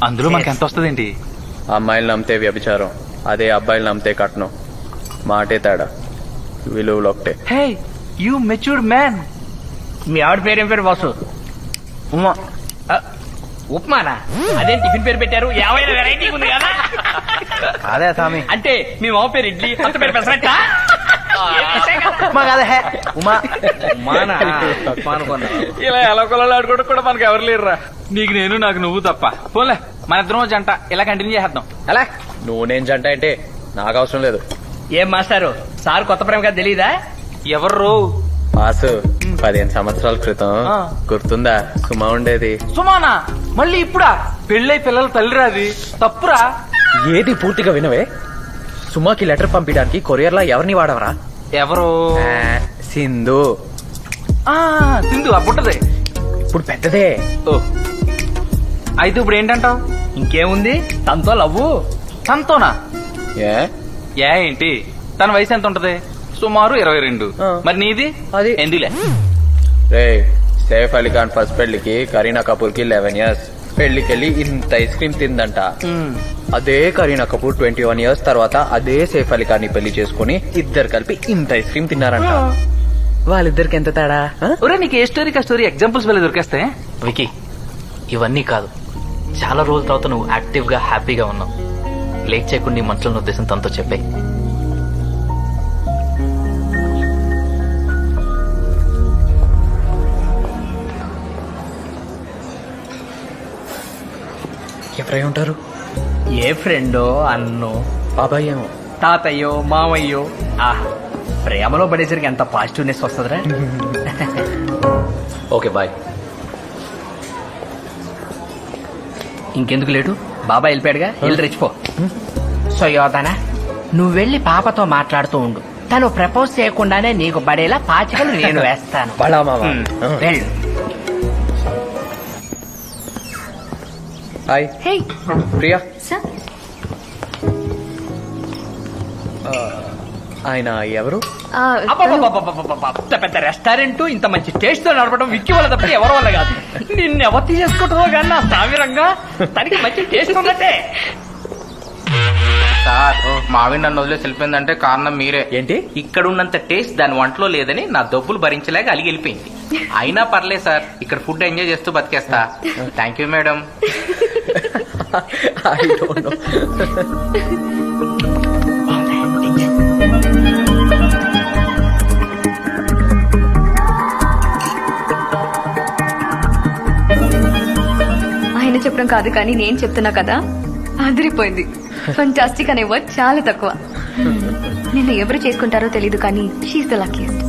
అందులో మనకి ఎంత వస్తుంది ఏంటి? అమ్మాయిలు నమ్మితే వ్యభిచారం, అదే అబ్బాయిలు నమ్మితే కట్నం. మాటే తేడా, విలువలు ఒకటే. Hey you matured man. మీ ఆవిడ పేరు ఏం పేరు? వాసు. ఉమా. ఉప్మానా? అదే టిఫిన్ పేరు పెట్టారు. 50 వెరైటీ ఉంది కదా. అదే స్వామి. అంటే మీ మామ పేరు ఇడ్లీ, అంత పేరు పెసరట్టా? ఉమా. ఇలా ఎలా కొలాలు ఆడుకోవడం కూడా మనకు ఎవరు లేరురా. నీకు నేను, నాకు నువ్వు తప్ప. పోలే, మన ఇద్దరం జంట ఇలా కంటిన్యూ చేద్దాం. ఎలా? నువ్వు నేను జంట అంటే నాకు అవసరం లేదు. ఏం మాస్టారు, సార్ కొత్త ప్రేమ కదా తెలీదా? ఎవరు? పాసు 15 సంవత్సరాల క్రితం గుర్తుందా సుమ ఉండేది? సుమానా? మళ్ళీ ఇప్పుడా? పెళ్ళై పిల్లల తల్లిరా, అది తప్పురా. ఏది పూర్తిగా వినవే. సుమాకి లెటర్ పంపించడానికి కొరియర్ లా ఎవరిని వాడవరా? ఎవరు? సింధు. సింధు ఆ పుట్టదే, ఇప్పుడు పెద్దదే. అయితే ఇప్పుడు ఏంటంటావు? ఇంకేముంది, తనతో లవ్వు. తనతోనా? ఏ ఏంటి? తన వయసు ఎంత ఉంటది? సుమారు 22. మరి నీది? అది ఎందులే. రే, సైఫ్ అలీ ఖాన్ ఫస్ట్ పెళ్లికి కరీనా కపూర్ కి 11 years. పెళ్లికెళ్ళి ఇంత ఐస్ క్రీమ్ తిందంట. అదే కరీనా కపూర్ 21 years తర్వాత అదే సైఫ్ అలీ ఖాన్ ని పెళ్లి చేసుకుని ఇద్దరు కలిపి ఇంత ఐస్ క్రీమ్ తిన్నారంట. వాళ్ళిద్దరికి ఎంత తేడా? ఒరే, నీకు ఏ స్టోరీ కా స్టోరీ ఎగ్జాంపుల్స్ వెళ్ళి దొరికేస్తే. వికీ, ఇవన్నీ కాదు, చాలా రోజుల తర్వాత నువ్వు యాక్టివ్ గా హ్యాపీగా ఉన్నావు. లేట్ చేయకుండా నీ మనసులో ఉద్దేశం తనతో చెప్పాయి. ఎవరై ఉంటారు? ఏ ఫ్రెండో అన్నో బాబాయ్ ఏమో, తాతయ్యో మామయ్యో. ఆహా, ప్రేమలో పడేసరికి ఎంత పాజిటివ్నెస్ వస్తుందిరా. Okay bye. ఇంకెందుకు లేటు, బాబాయ్ వెళ్ళిపోయాడుగా, వెళ్ళి రెచ్చిపో. సో యోధన, నువ్వు వెళ్ళి పాపతో మాట్లాడుతూ ఉండు. తను ప్రపోజ్ చేయకుండానే నీకు పడేలా పాచికలు నేను వేస్తాను. వెళ్ళు. Hi hey Priya. సార్, ఆయన ఎవరు? అంత పెద్ద రెస్టారెంట్ ఇంత మంచి టేస్ట్ తో నడపడం విక్కి వల్ల తప్ప ఎవరి వల్ల కాదు. నిన్ను ఎవరు తీసుకుంటుందో కానీ నా సావిరంగా తనకి మంచి టేస్ట్ ఉన్నట్టే. సార్ మావిన్ నన్ను వదిలేసి వెళ్ళిపోయిందంటే కారణం మీరే. ఏంటి? ఇక్కడ ఉన్నంత టేస్ట్ దాని వంటలో లేదని నా డబ్బులు భరించలేక అలిగి వెళ్ళిపోయింది. అయినా పర్లేదు సార్, ఇక్కడ ఫుడ్ ఎంజాయ్ చేస్తూ బతికేస్తా. Thank you madam. I don't know. ఆయన చెప్పడం కాదు కానీ నేను చెప్తున్నా కదా, అదిరిపోయింది. ఫంటాస్టిక్ అనే వర్డ్ చాలా తక్కువ. నిన్ను ఎవరు చేసుకుంటారో తెలీదు కానీ she's the luckiest.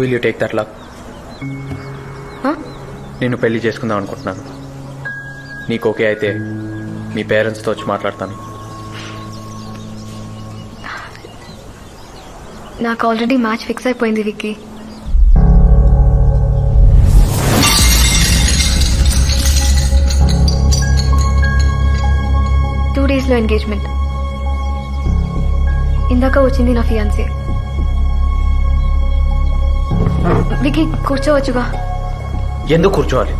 Will you take that luck? నేను పెళ్లి చేసుకుందాం అనుకుంటున్నాను. నీకు ఓకే అయితే మీ పేరెంట్స్తో వచ్చి మాట్లాడతాను. నాకు ఆల్రెడీ మ్యాచ్ ఫిక్స్ అయిపోయింది విక్కీ. టూ డేస్ లో ఎంగేజ్మెంట్. ఇందాక వచ్చింది నా ఫియాన్సీ. విక్కీ కూర్చోవచ్చుగా. ఎందుకు కూర్చోవాలి?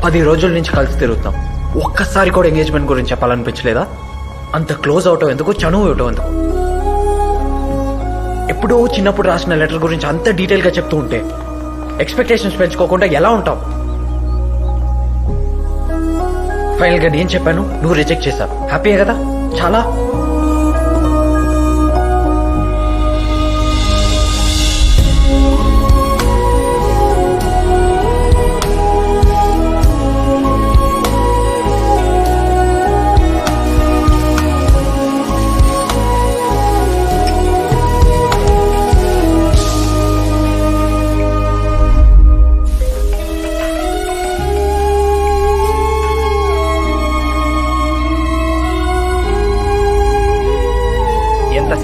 10 రోజుల నుంచి కలిసి తిరుగుతాం. ఒక్కసారి కూడా ఎంగేజ్మెంట్ గురించి చెప్పాలనిపించలేదా? అంత క్లోజ్ అవటం ఎందుకు, చనువు ఇవ్వటం ఎందుకు? ఎప్పుడో చిన్నప్పుడు రాసిన లెటర్ గురించి అంత డీటెయిల్ గా చెప్తూ ఉంటే ఎక్స్పెక్టేషన్స్ పెంచుకోకుండా ఎలా ఉంటావు? ఫైనల్ గా నేను చెప్పాను, నువ్వు రిజెక్ట్ చేశావు. హ్యాపీయే కదా? చాలా.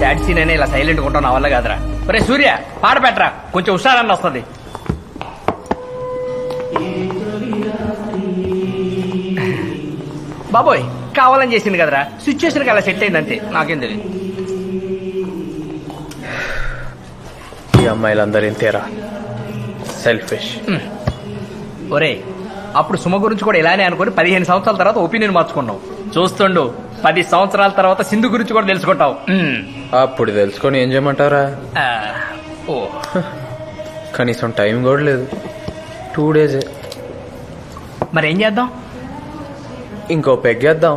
సాడ్ సీన్ అయినా ఇలా సైలెంట్ గా ఉంటావు నా వల్ల కాదురా. ఒరే సూర్య, పాట పెట్టరా, కొంచెం హుషారన్న వస్తుంది. బాబోయ్, కావాలని చేసింది కదరా, సిచ్యువేషన్ అలా సెట్ అయింది అంతే, నాకేం తెలియదు. ఈ అమ్మాయిలందరూ ఇంతేరా, సెల్ఫిష్. ఒరే, అప్పుడు సుమ గురించి కూడా ఇలానే అనుకుని 15 సంవత్సరాల తర్వాత ఒపీనియన్ మార్చుకున్నావు. చూస్తుండు, 10 సంవత్సరాల తర్వాత సింధు గురించి కూడా తెలుసుకుంటావు. అప్పుడు తెలుసుకొని ఏం చేయమంటారా? ఓ, కనీసం టైం కూడా లేదు. 2 days. మరి ఏం చేద్దాం? ఇంకో పెగ్గేద్దాం.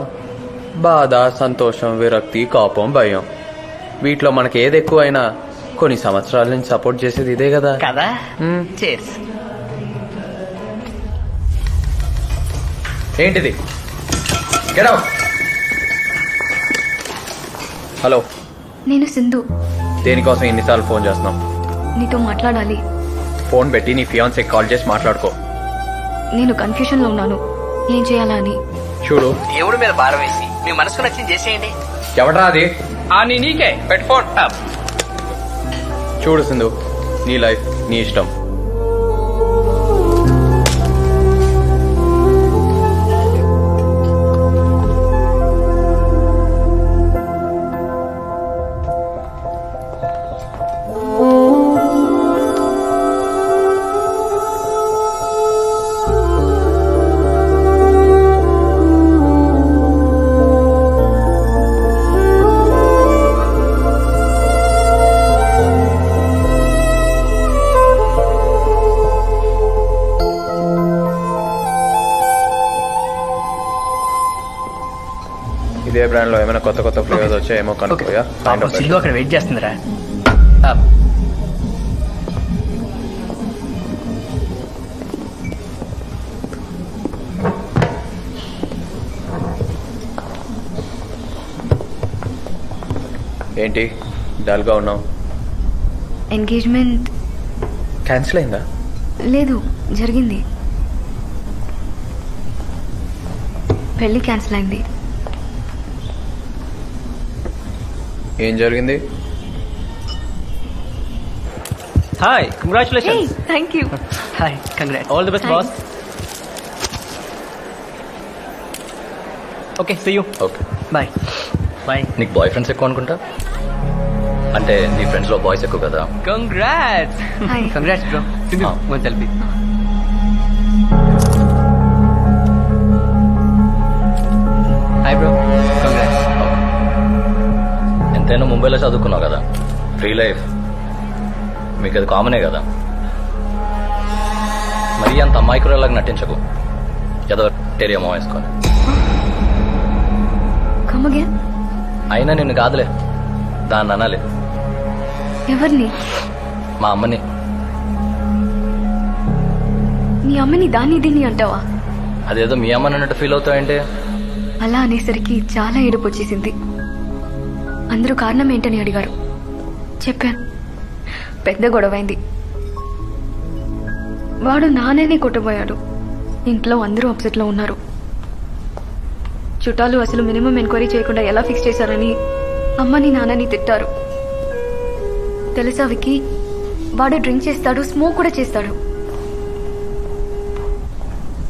బాధ, సంతోషం, విరక్తి, కోపం, భయం, వీటిలో మనకి ఏది ఎక్కువైనా కొన్ని సంవత్సరాల నుంచి సపోర్ట్ చేసేది ఇదే కదా. కదా. చేర్స్. ఏంటిది? Get out. హలో, నేను సింధు. దేనికోసం ఎన్నిసార్లు ఫోన్ చేస్తున్నాం? నీతో మాట్లాడాలి. ఫోన్ పెట్టి నీ ఫియాన్సీ కాల్ చేసి మాట్లాడుకో. నేను కన్ఫ్యూషన్ లో ఉన్నాను, ఏం చేయాలా అని. చూడు, దేవుడి మీద భారం వేసి మీ మనసుకు నచ్చింది చేసేయండి. ఎవడ్రా అది? నీకే పెట్ ఫోన్. చూడు సింధు, నీ లైఫ్ నీ ఇష్టం. ఇదే బ్రాండ్ లో ఏమైనా కొత్త కొత్త ఫ్లేవర్స్ వచ్చాయేమో కనుక్కోయా. సింధు అక్కడ వెయిట్ చేస్తుందిరా. ఏంటి డల్గా ఉన్నావు? ఎంగేజ్మెంట్ క్యాన్సిల్ అయిందా? లేదు, జరిగింది. పెళ్లి క్యాన్సిల్ అయింది. ఏం జరిగింది? Hi, congratulations. Thank you. Hi, congrats. All the best boss. Okay, see you. Okay, bye. Bye. నీకు బాయ్ ఫ్రెండ్స్ ఎక్కువ అనుకుంటా, అంటే నీ ఫ్రెండ్స్ లో బాయ్స్ ఎక్కువ కదా. Congrats. Congrats bro. Sindhu, one selfie. Hi bro, congrats. ఎంతైనా ముంబైలో చదువుకున్నావు కదా, ఫ్రీ లైఫ్ మీకు అది కామనే కదా. మరీ అంత అమ్మాయికురాలాగా నటించకు, ఏదో టెరియమో వేసుకొని. Come again? అయినా నిన్ను కాదులే, దాన్ని అనాలి. ఎవరిని? మా అమ్మని. నీ అమ్మని దాన్ని దీన్ని అంటావా? అదేదో మీ అమ్మని అన్నట్టు ఫీల్ అవుతావంటే. అలా అనేసరికి చాలా ఏడుపు వచ్చేసింది. అందరూ కారణం ఏంటని అడిగారు. చెప్పాను. పెద్ద గొడవైంది. వాడు నాన్ననే కొట్టబోయాడు. ఇంట్లో అందరూ అప్సెట్ లో ఉన్నారు. చుట్టాలు అసలు మినిమం ఎంక్వైరీ చేయకుండా ఎలా ఫిక్స్ చేశారని అమ్మని నాన్నని తిట్టారు. తెలుసా విక్కీ, వాడు డ్రింక్ చేస్తాడు, స్మోక్ కూడా చేస్తాడు.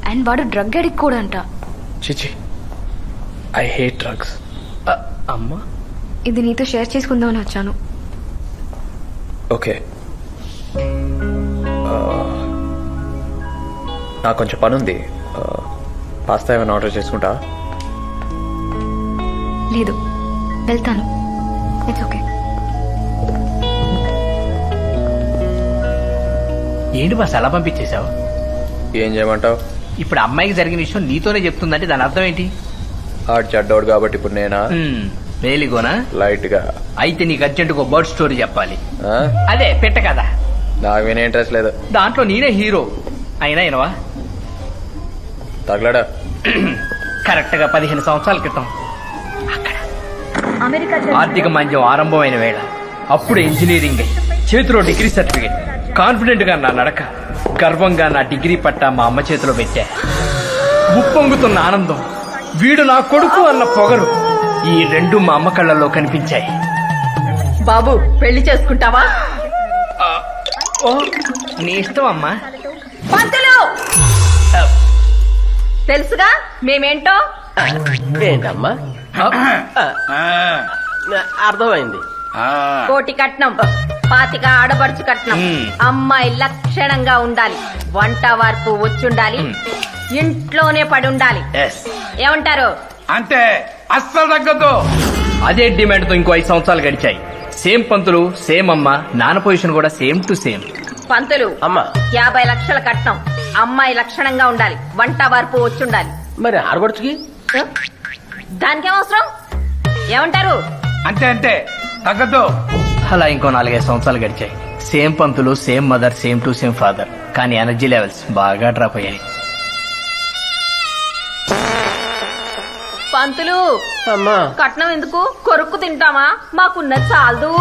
అండ్ వాడు డ్రగ్ అడిక్ట్ కూడా అంట. చిచి, ఐ హేట్ డ్రగ్స్. అమ్మా, ఇది నీతో షేర్ చేసుకుందామని వచ్చాను. ఓకే, నాకు కొంచెం పని ఉంది. పాస్తా ఏమైనా ఆర్డర్ చేసుకుంటా? లేదు, వెళ్తాను. It's okay. ఏంటి బాస్ అలా పంపించేశావు? ఏం చేయమంటావు? ఇప్పుడు అమ్మాయికి జరిగిన విషయం నీతోనే చెప్తుందంటే దాని అర్థం ఏంటి? ఆడు చెడ్డోడు కాబట్టి ఇప్పుడు నేనా? మేలిగోనా? లైట్ గా. అయితే నీకు అర్జెంటుగా ఒక బర్డ్ స్టోరీ చెప్పాలి. ఆ? అదే పెట్ట కదా. నాకు వినే ఇంట్రెస్ట్ లేదు. దాంట్లో నేనే హీరో. అయినా వినవా? తగలడా? కరెక్ట్ గా 15 సంవత్సరాల క్రితం ఆర్థిక మాంద్యం ఆరంభమైన వేళ, అప్పుడు ఇంజనీరింగ్ అయ్యి చేతిలో డిగ్రీ సర్టిఫికేట్, కాన్ఫిడెంట్ గా నా నడక, గర్వంగా నా డిగ్రీ పట్టా మా అమ్మ చేతిలో పెట్టా. ఉప్పొంగుతున్న ఆనందం, వీడు నా కొడుకు అన్న పొగరు, ఈ రెండు మా అమ్మ కళ్ళల్లో కనిపించాయి. బాబు, పెళ్లి చేసుకుంటావా? నీ ఇష్టం అమ్మా. పంతులు, తెలుసుగా మేమేంటో. ఏంటమ్మా? అర్థమైంది. కోటి కట్నం, 25 ఆడబడుచు కట్నం. అమ్మాయి లక్షణంగా ఉండాలి, వంట వరకు వచ్చుండాలి, ఇంట్లోనే పడి ఉండాలి. ఏమంటారు? అంతే, అస్సలు తగ్గదు. అదే డిమాండ్ తో ఇంకో 5 సంవత్సరాలు గడిచాయి. సేమ్ పంతులు, సేమ్ అమ్మ, నాన్న పొజిషన్ కూడా సేమ్ టు సేమ్. పంతులు, 50 లక్షల కట్నం, అమ్మాయి లక్షణంగా ఉండాలి, వంట వరకు వచ్చుండాలి. మరి ఆడబడుచుకి దానికేం అవసరం? ఏమంటారు? అంతే అంతే, తగ్గదు. అలా ఇంకో 4-5 సంవత్సరాలు గడిచాయి. Same Pantulu, same mother, same to same father. కానీ ఎనర్జీ లెవెల్స్ బాగా డ్రాప్ అయ్యాయి. పంతులు, కట్నం ఎందుకు? కొరుక్కు తింటామా? మాకున్నది చాలదు.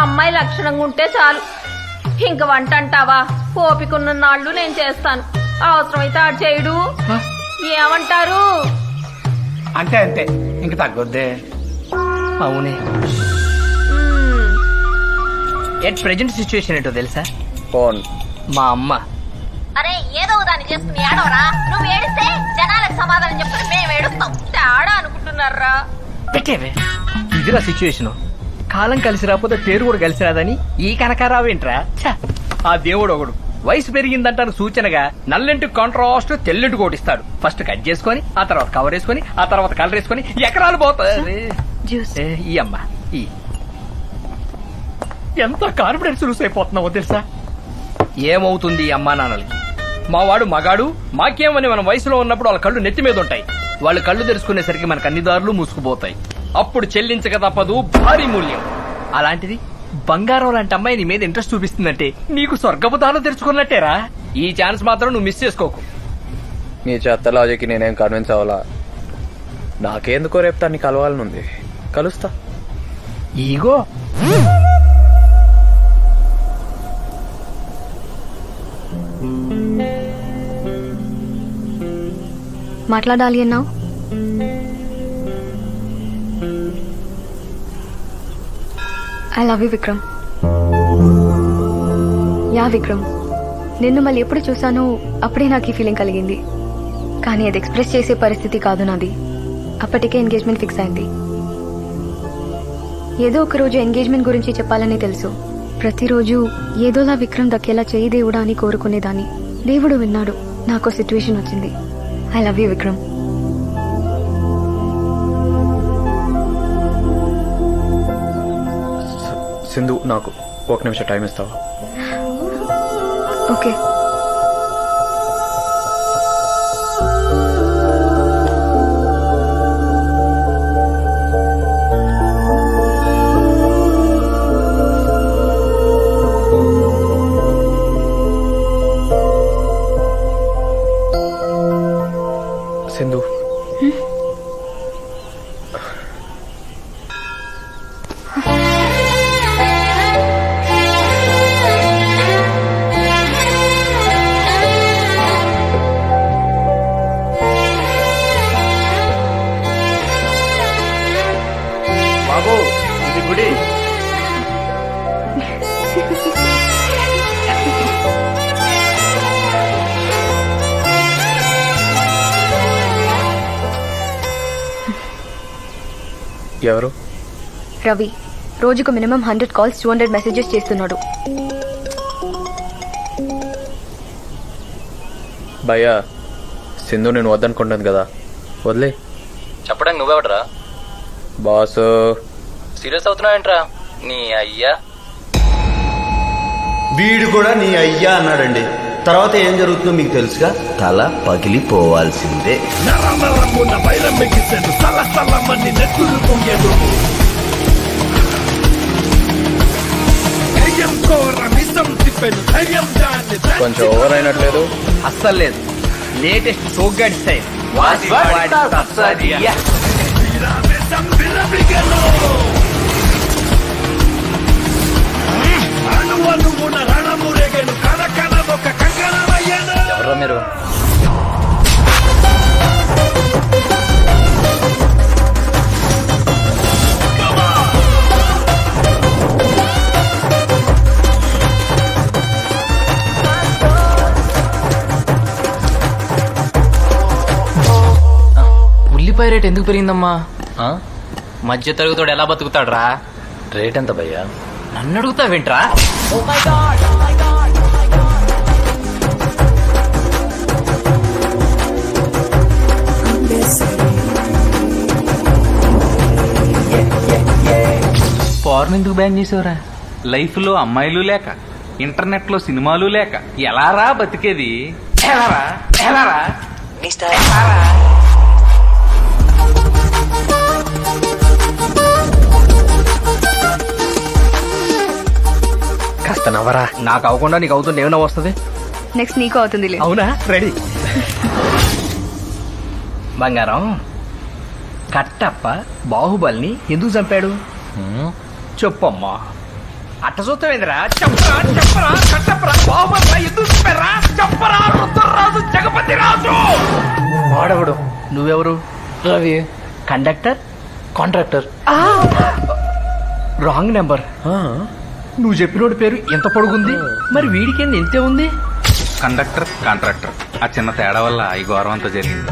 అమ్మాయి లక్షణంగా ఉంటే చాలు. ఇంక వంట అంటావా? ఓపికన్న నాళ్ళు నేను చేస్తాను, అవసరమైతే ఆడు చేయడు. ఏమంటారు? అంతే అంతే, ఇంక తగ్గొద్దే. అవునే. ఎట్ ప్రెజెంట్ సిచ్యువేషన్ ఏంటో తెలుసా? ఫోన్. మా అమ్మ. అరే, ఏదో దాన్ని చేసుకుని ఏడవరా. నువ్వు ఏడిస్తే జనాలకు సమాధానం చెప్పుకుని మేము ఏడుస్తాం. తేడా అనుకుంటున్నారా? పెట్టేవే, ఇదిరా సిచ్యువేషన్. కాలం కలిసి రాకపోతే పేరు కూడా కలిసి రాదని ఈ కనకారావేంట్రా? ఆ దేవుడు ఒకడు వయసు పెరిగిందంటారు సూచనగా నల్లెంటి కాంట్రాస్ట్ తెల్లెంటి కోటిస్తాడు. ఫస్ట్ కట్ చేసుకొని, ఆ తర్వాత కవర్ వేసుకొని, ఆ తర్వాత కలర్ వేసుకొని ఎకరాలు పోతాయి. ఈ అమ్మ ఈ ఎంత కాన్ఫిడెన్స్ లూస్ అయిపోతున్నావో తెలుసా? ఏమవుతుంది ఈ అమ్మా నాన్నలకి? మా వాడు మగాడు, మాకేమని మనం వయసులో ఉన్నప్పుడు వాళ్ళ కళ్ళు నెత్తి మీద ఉంటాయి. వాళ్ళు కళ్ళు తెరుచుకునేసరికి మనకు అన్ని దారులు మూసుకుపోతాయి. అప్పుడు చెల్లించక తప్పదు భారీ మూల్యం. అలాంటిది బంగారం లాంటి అమ్మాయి నీ మీద ఇంట్రెస్ట్ చూపిస్తుందంటే నీకు స్వర్గపు దానం తెరుచుకున్నట్టేరా. ఈ ఛాన్స్ మాత్రం నువ్వు మిస్ చేసుకోకు. నీ చెత్త లాజిక్ నేనేం కన్విన్స్ అవ్వాలా? నాకేందుకో రేపు తన్ని కలవాలనుంది. కలుస్తా. ఈగో. మాట్లాడాలి అన్నావు. I love you Vikram. Yeah Vikram, నిన్ను మళ్ళీ ఎప్పుడు చూసానో అప్పుడే నాకు ఈ ఫీలింగ్ కలిగింది. కానీ అది ఎక్స్ప్రెస్ చేసే పరిస్థితి కాదు నాది. అప్పటికే ఎంగేజ్మెంట్ ఫిక్స్ అయింది. ఏదో ఒక రోజు ఎంగేజ్మెంట్ గురించి చెప్పాలని తెలుసు. ప్రతిరోజు ఏదోలా విక్రమ్ దక్కేలా చేయి దేవుడా అని కోరుకునేదాన్ని. దేవుడు విన్నాడు. నాకు సిచ్యువేషన్ వచ్చింది. I love you Vikram. Sindhu, నాకు ఒక నిమిషం టైం ఇస్తావా? ఓకే. సింధు, బాబు ఇది గుడి. ఎవరు? రవి రోజుకు మినిమం 100 కాల్స్ 200 మెసేజెస్ చేస్తున్నాడు. భయ్యా, సింధు నేను వద్దనుకుంటాను కదా, వదిలే. చెప్పడానికి నువ్వెవడరా? బాస్. సీరియస్ అవుతున్నావేంట్రా? నీ అయ్యా. వీడు కూడా నీ అయ్యా అన్నాడండి. తర్వాత ఏం జరుగుతుందో మీకు తెలుసుగా. తల పగిలిపోవాల్సిందే. కొంచెం ఓవర్ అయినట్లేదు? అస్సలు లేదు. లేటెస్ట్ సోగ్గాడి స్టైల్. ఎవరా మీరు? ఉల్లిపాయ రేట్ ఎందుకు పెరిగిందమ్మా? మధ్య తరగతోడు ఎలా బతుకుతాడ్రా? రేట్ ఎంత భయ్యా? నన్ను అడుగుతావేంట్రా? ఫారెన్ ఎందుకు బ్యాన్ చేసావురా? లైఫ్ లో అమ్మాయిలు లేక, ఇంటర్నెట్ లో సినిమాలు లేక ఎలారా బతికేది? ఎలారా ఎలారా ఎలారా? కాస్త నవ్వరా. నాకు అవ్వకుండా నీకు అవుతుంది. ఏమైనా వస్తుంది. నెక్స్ట్ నీకు అవుతుంది. అవునా? రెడీ. బంగారం, కట్టప్ప బాహుబలిని ఎందుకు చంపాడు చెప్పమ్మా. అట్ట చూస్తావేంద్రా? చెప్పరా చెప్పరా. కట్టప్పరా బాహుబలి ఎందుకు చంపారా? చెప్పరా. రుద్రరాజు జగపతి రాజు. వాడవడు. నువ్వెవరు? Ravi. Conductor, contractor. Wrong number. నువ్వు చెప్పినోడి పేరు ఎంత పొడుగుంది, మరి వీడికి ఎంతే ఉంది? Conductor, contractor. ఆ చిన్న తేడా వల్ల ఈ గౌరవం అంతా జరిగింది.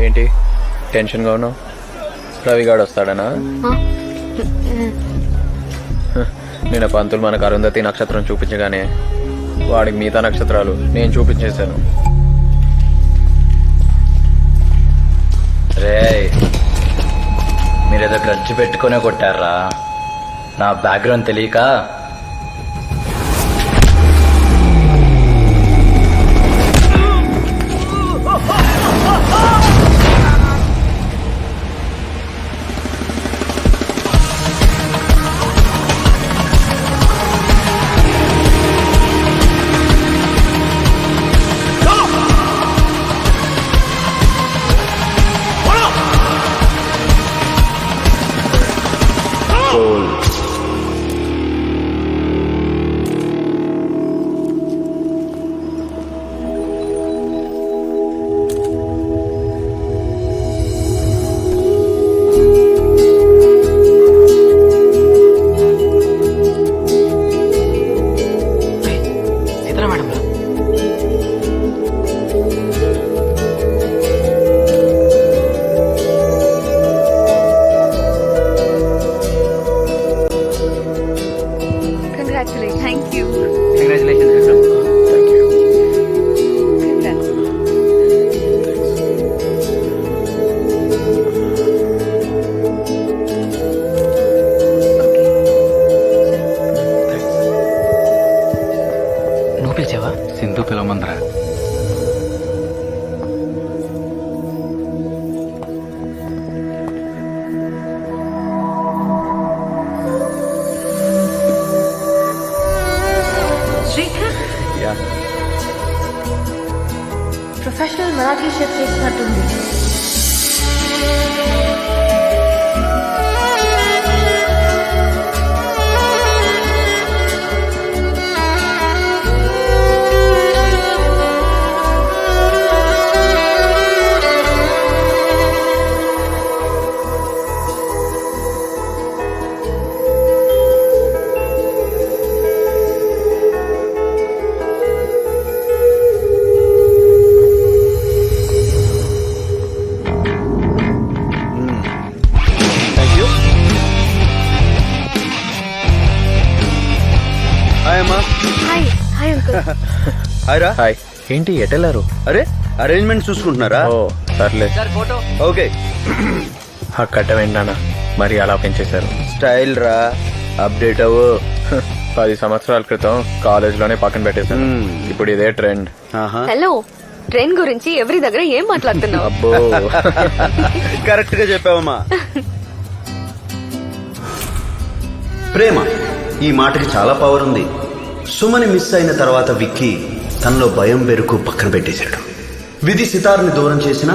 ఏంటి టెన్షన్గా ఉన్నావు? రవిగాడు వస్తాడనా? నేను పంతులు మనకు అరుంధతి నక్షత్రం చూపించగానే వాడికి మిగతా నక్షత్రాలు నేను చూపించేశాను. రే, మీరేదో ఖర్చు పెట్టుకునే కొట్టారా? నా బ్యాక్గ్రౌండ్ తెలియక. Congratulation. Thank you. Congratulation Vikram. నువ్వు పిలిచావా? సింధు పిలవమందరా. శ్రీకర్ ప్రొఫెషనల్ మరాఠీ షెఫ్ చేసినట్టుంది. Hi hi uncle. హాయ్ రా. హాయ్. ఏంటి ఎటెళ్ళారు? అరే అరేంజ్మెంట్ చూసుకుంటున్నారా? ఓ సర్లే. ఫోటో. ఓకే. ఆ కట్ట ఏంటన్నా మరి అలా పెంచేశారు? స్టైల్ రా, అప్డేట్ అవ్వు. 10 సంవత్సరాల క్రితం కాలేజ్ లోనే పక్కన పెట్టేశాను. ఇప్పుడు ఇదే ట్రెండ్. హలో, ట్రైన్ గురించి ఎవరి దగ్గర ఏం మాట్లాడుతున్నావు? అబ్బో కరెక్ట్ గా చెప్పావమ్మా. ప్రేమ ఈ మాటకి చాలా పవర్ ఉంది. సుమని మిస్ అయిన తర్వాత విక్కీ తనలో భయం బెరుకు పక్కన పెట్టేశాడు. విధి సితార్ని దూరం చేసిన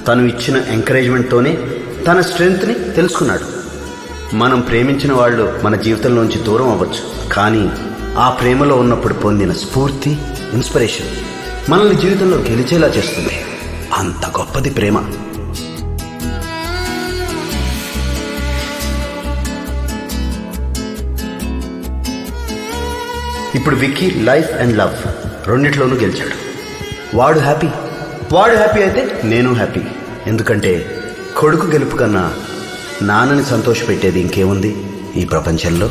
తను ఇచ్చిన ఎంకరేజ్మెంట్ తోనే తన స్ట్రెంగ్త్ ని తెలుసుకున్నాడు. మనం ప్రేమించిన వాళ్ళు మన జీవితంలోంచి దూరం అవ్వచ్చు, కానీ ఆ ప్రేమలో ఉన్నప్పుడు పొందిన స్ఫూర్తి, ఇన్స్పిరేషన్ మనల్ని జీవితంలో గెలిచేలా చేస్తుంది. అంత గొప్పది ప్రేమ. ఇప్పుడు విక్కీ లైఫ్ అండ్ లవ్ రెండిట్లోనూ గెలిచాడు. వాడు హ్యాపీ అయితే నేను హ్యాపీ. ఎందుకంటే కొడుకు గెలుపు కన్నా నాన్నని సంతోషపెట్టేది ఇంకేముంది ఈ ప్రపంచంలో.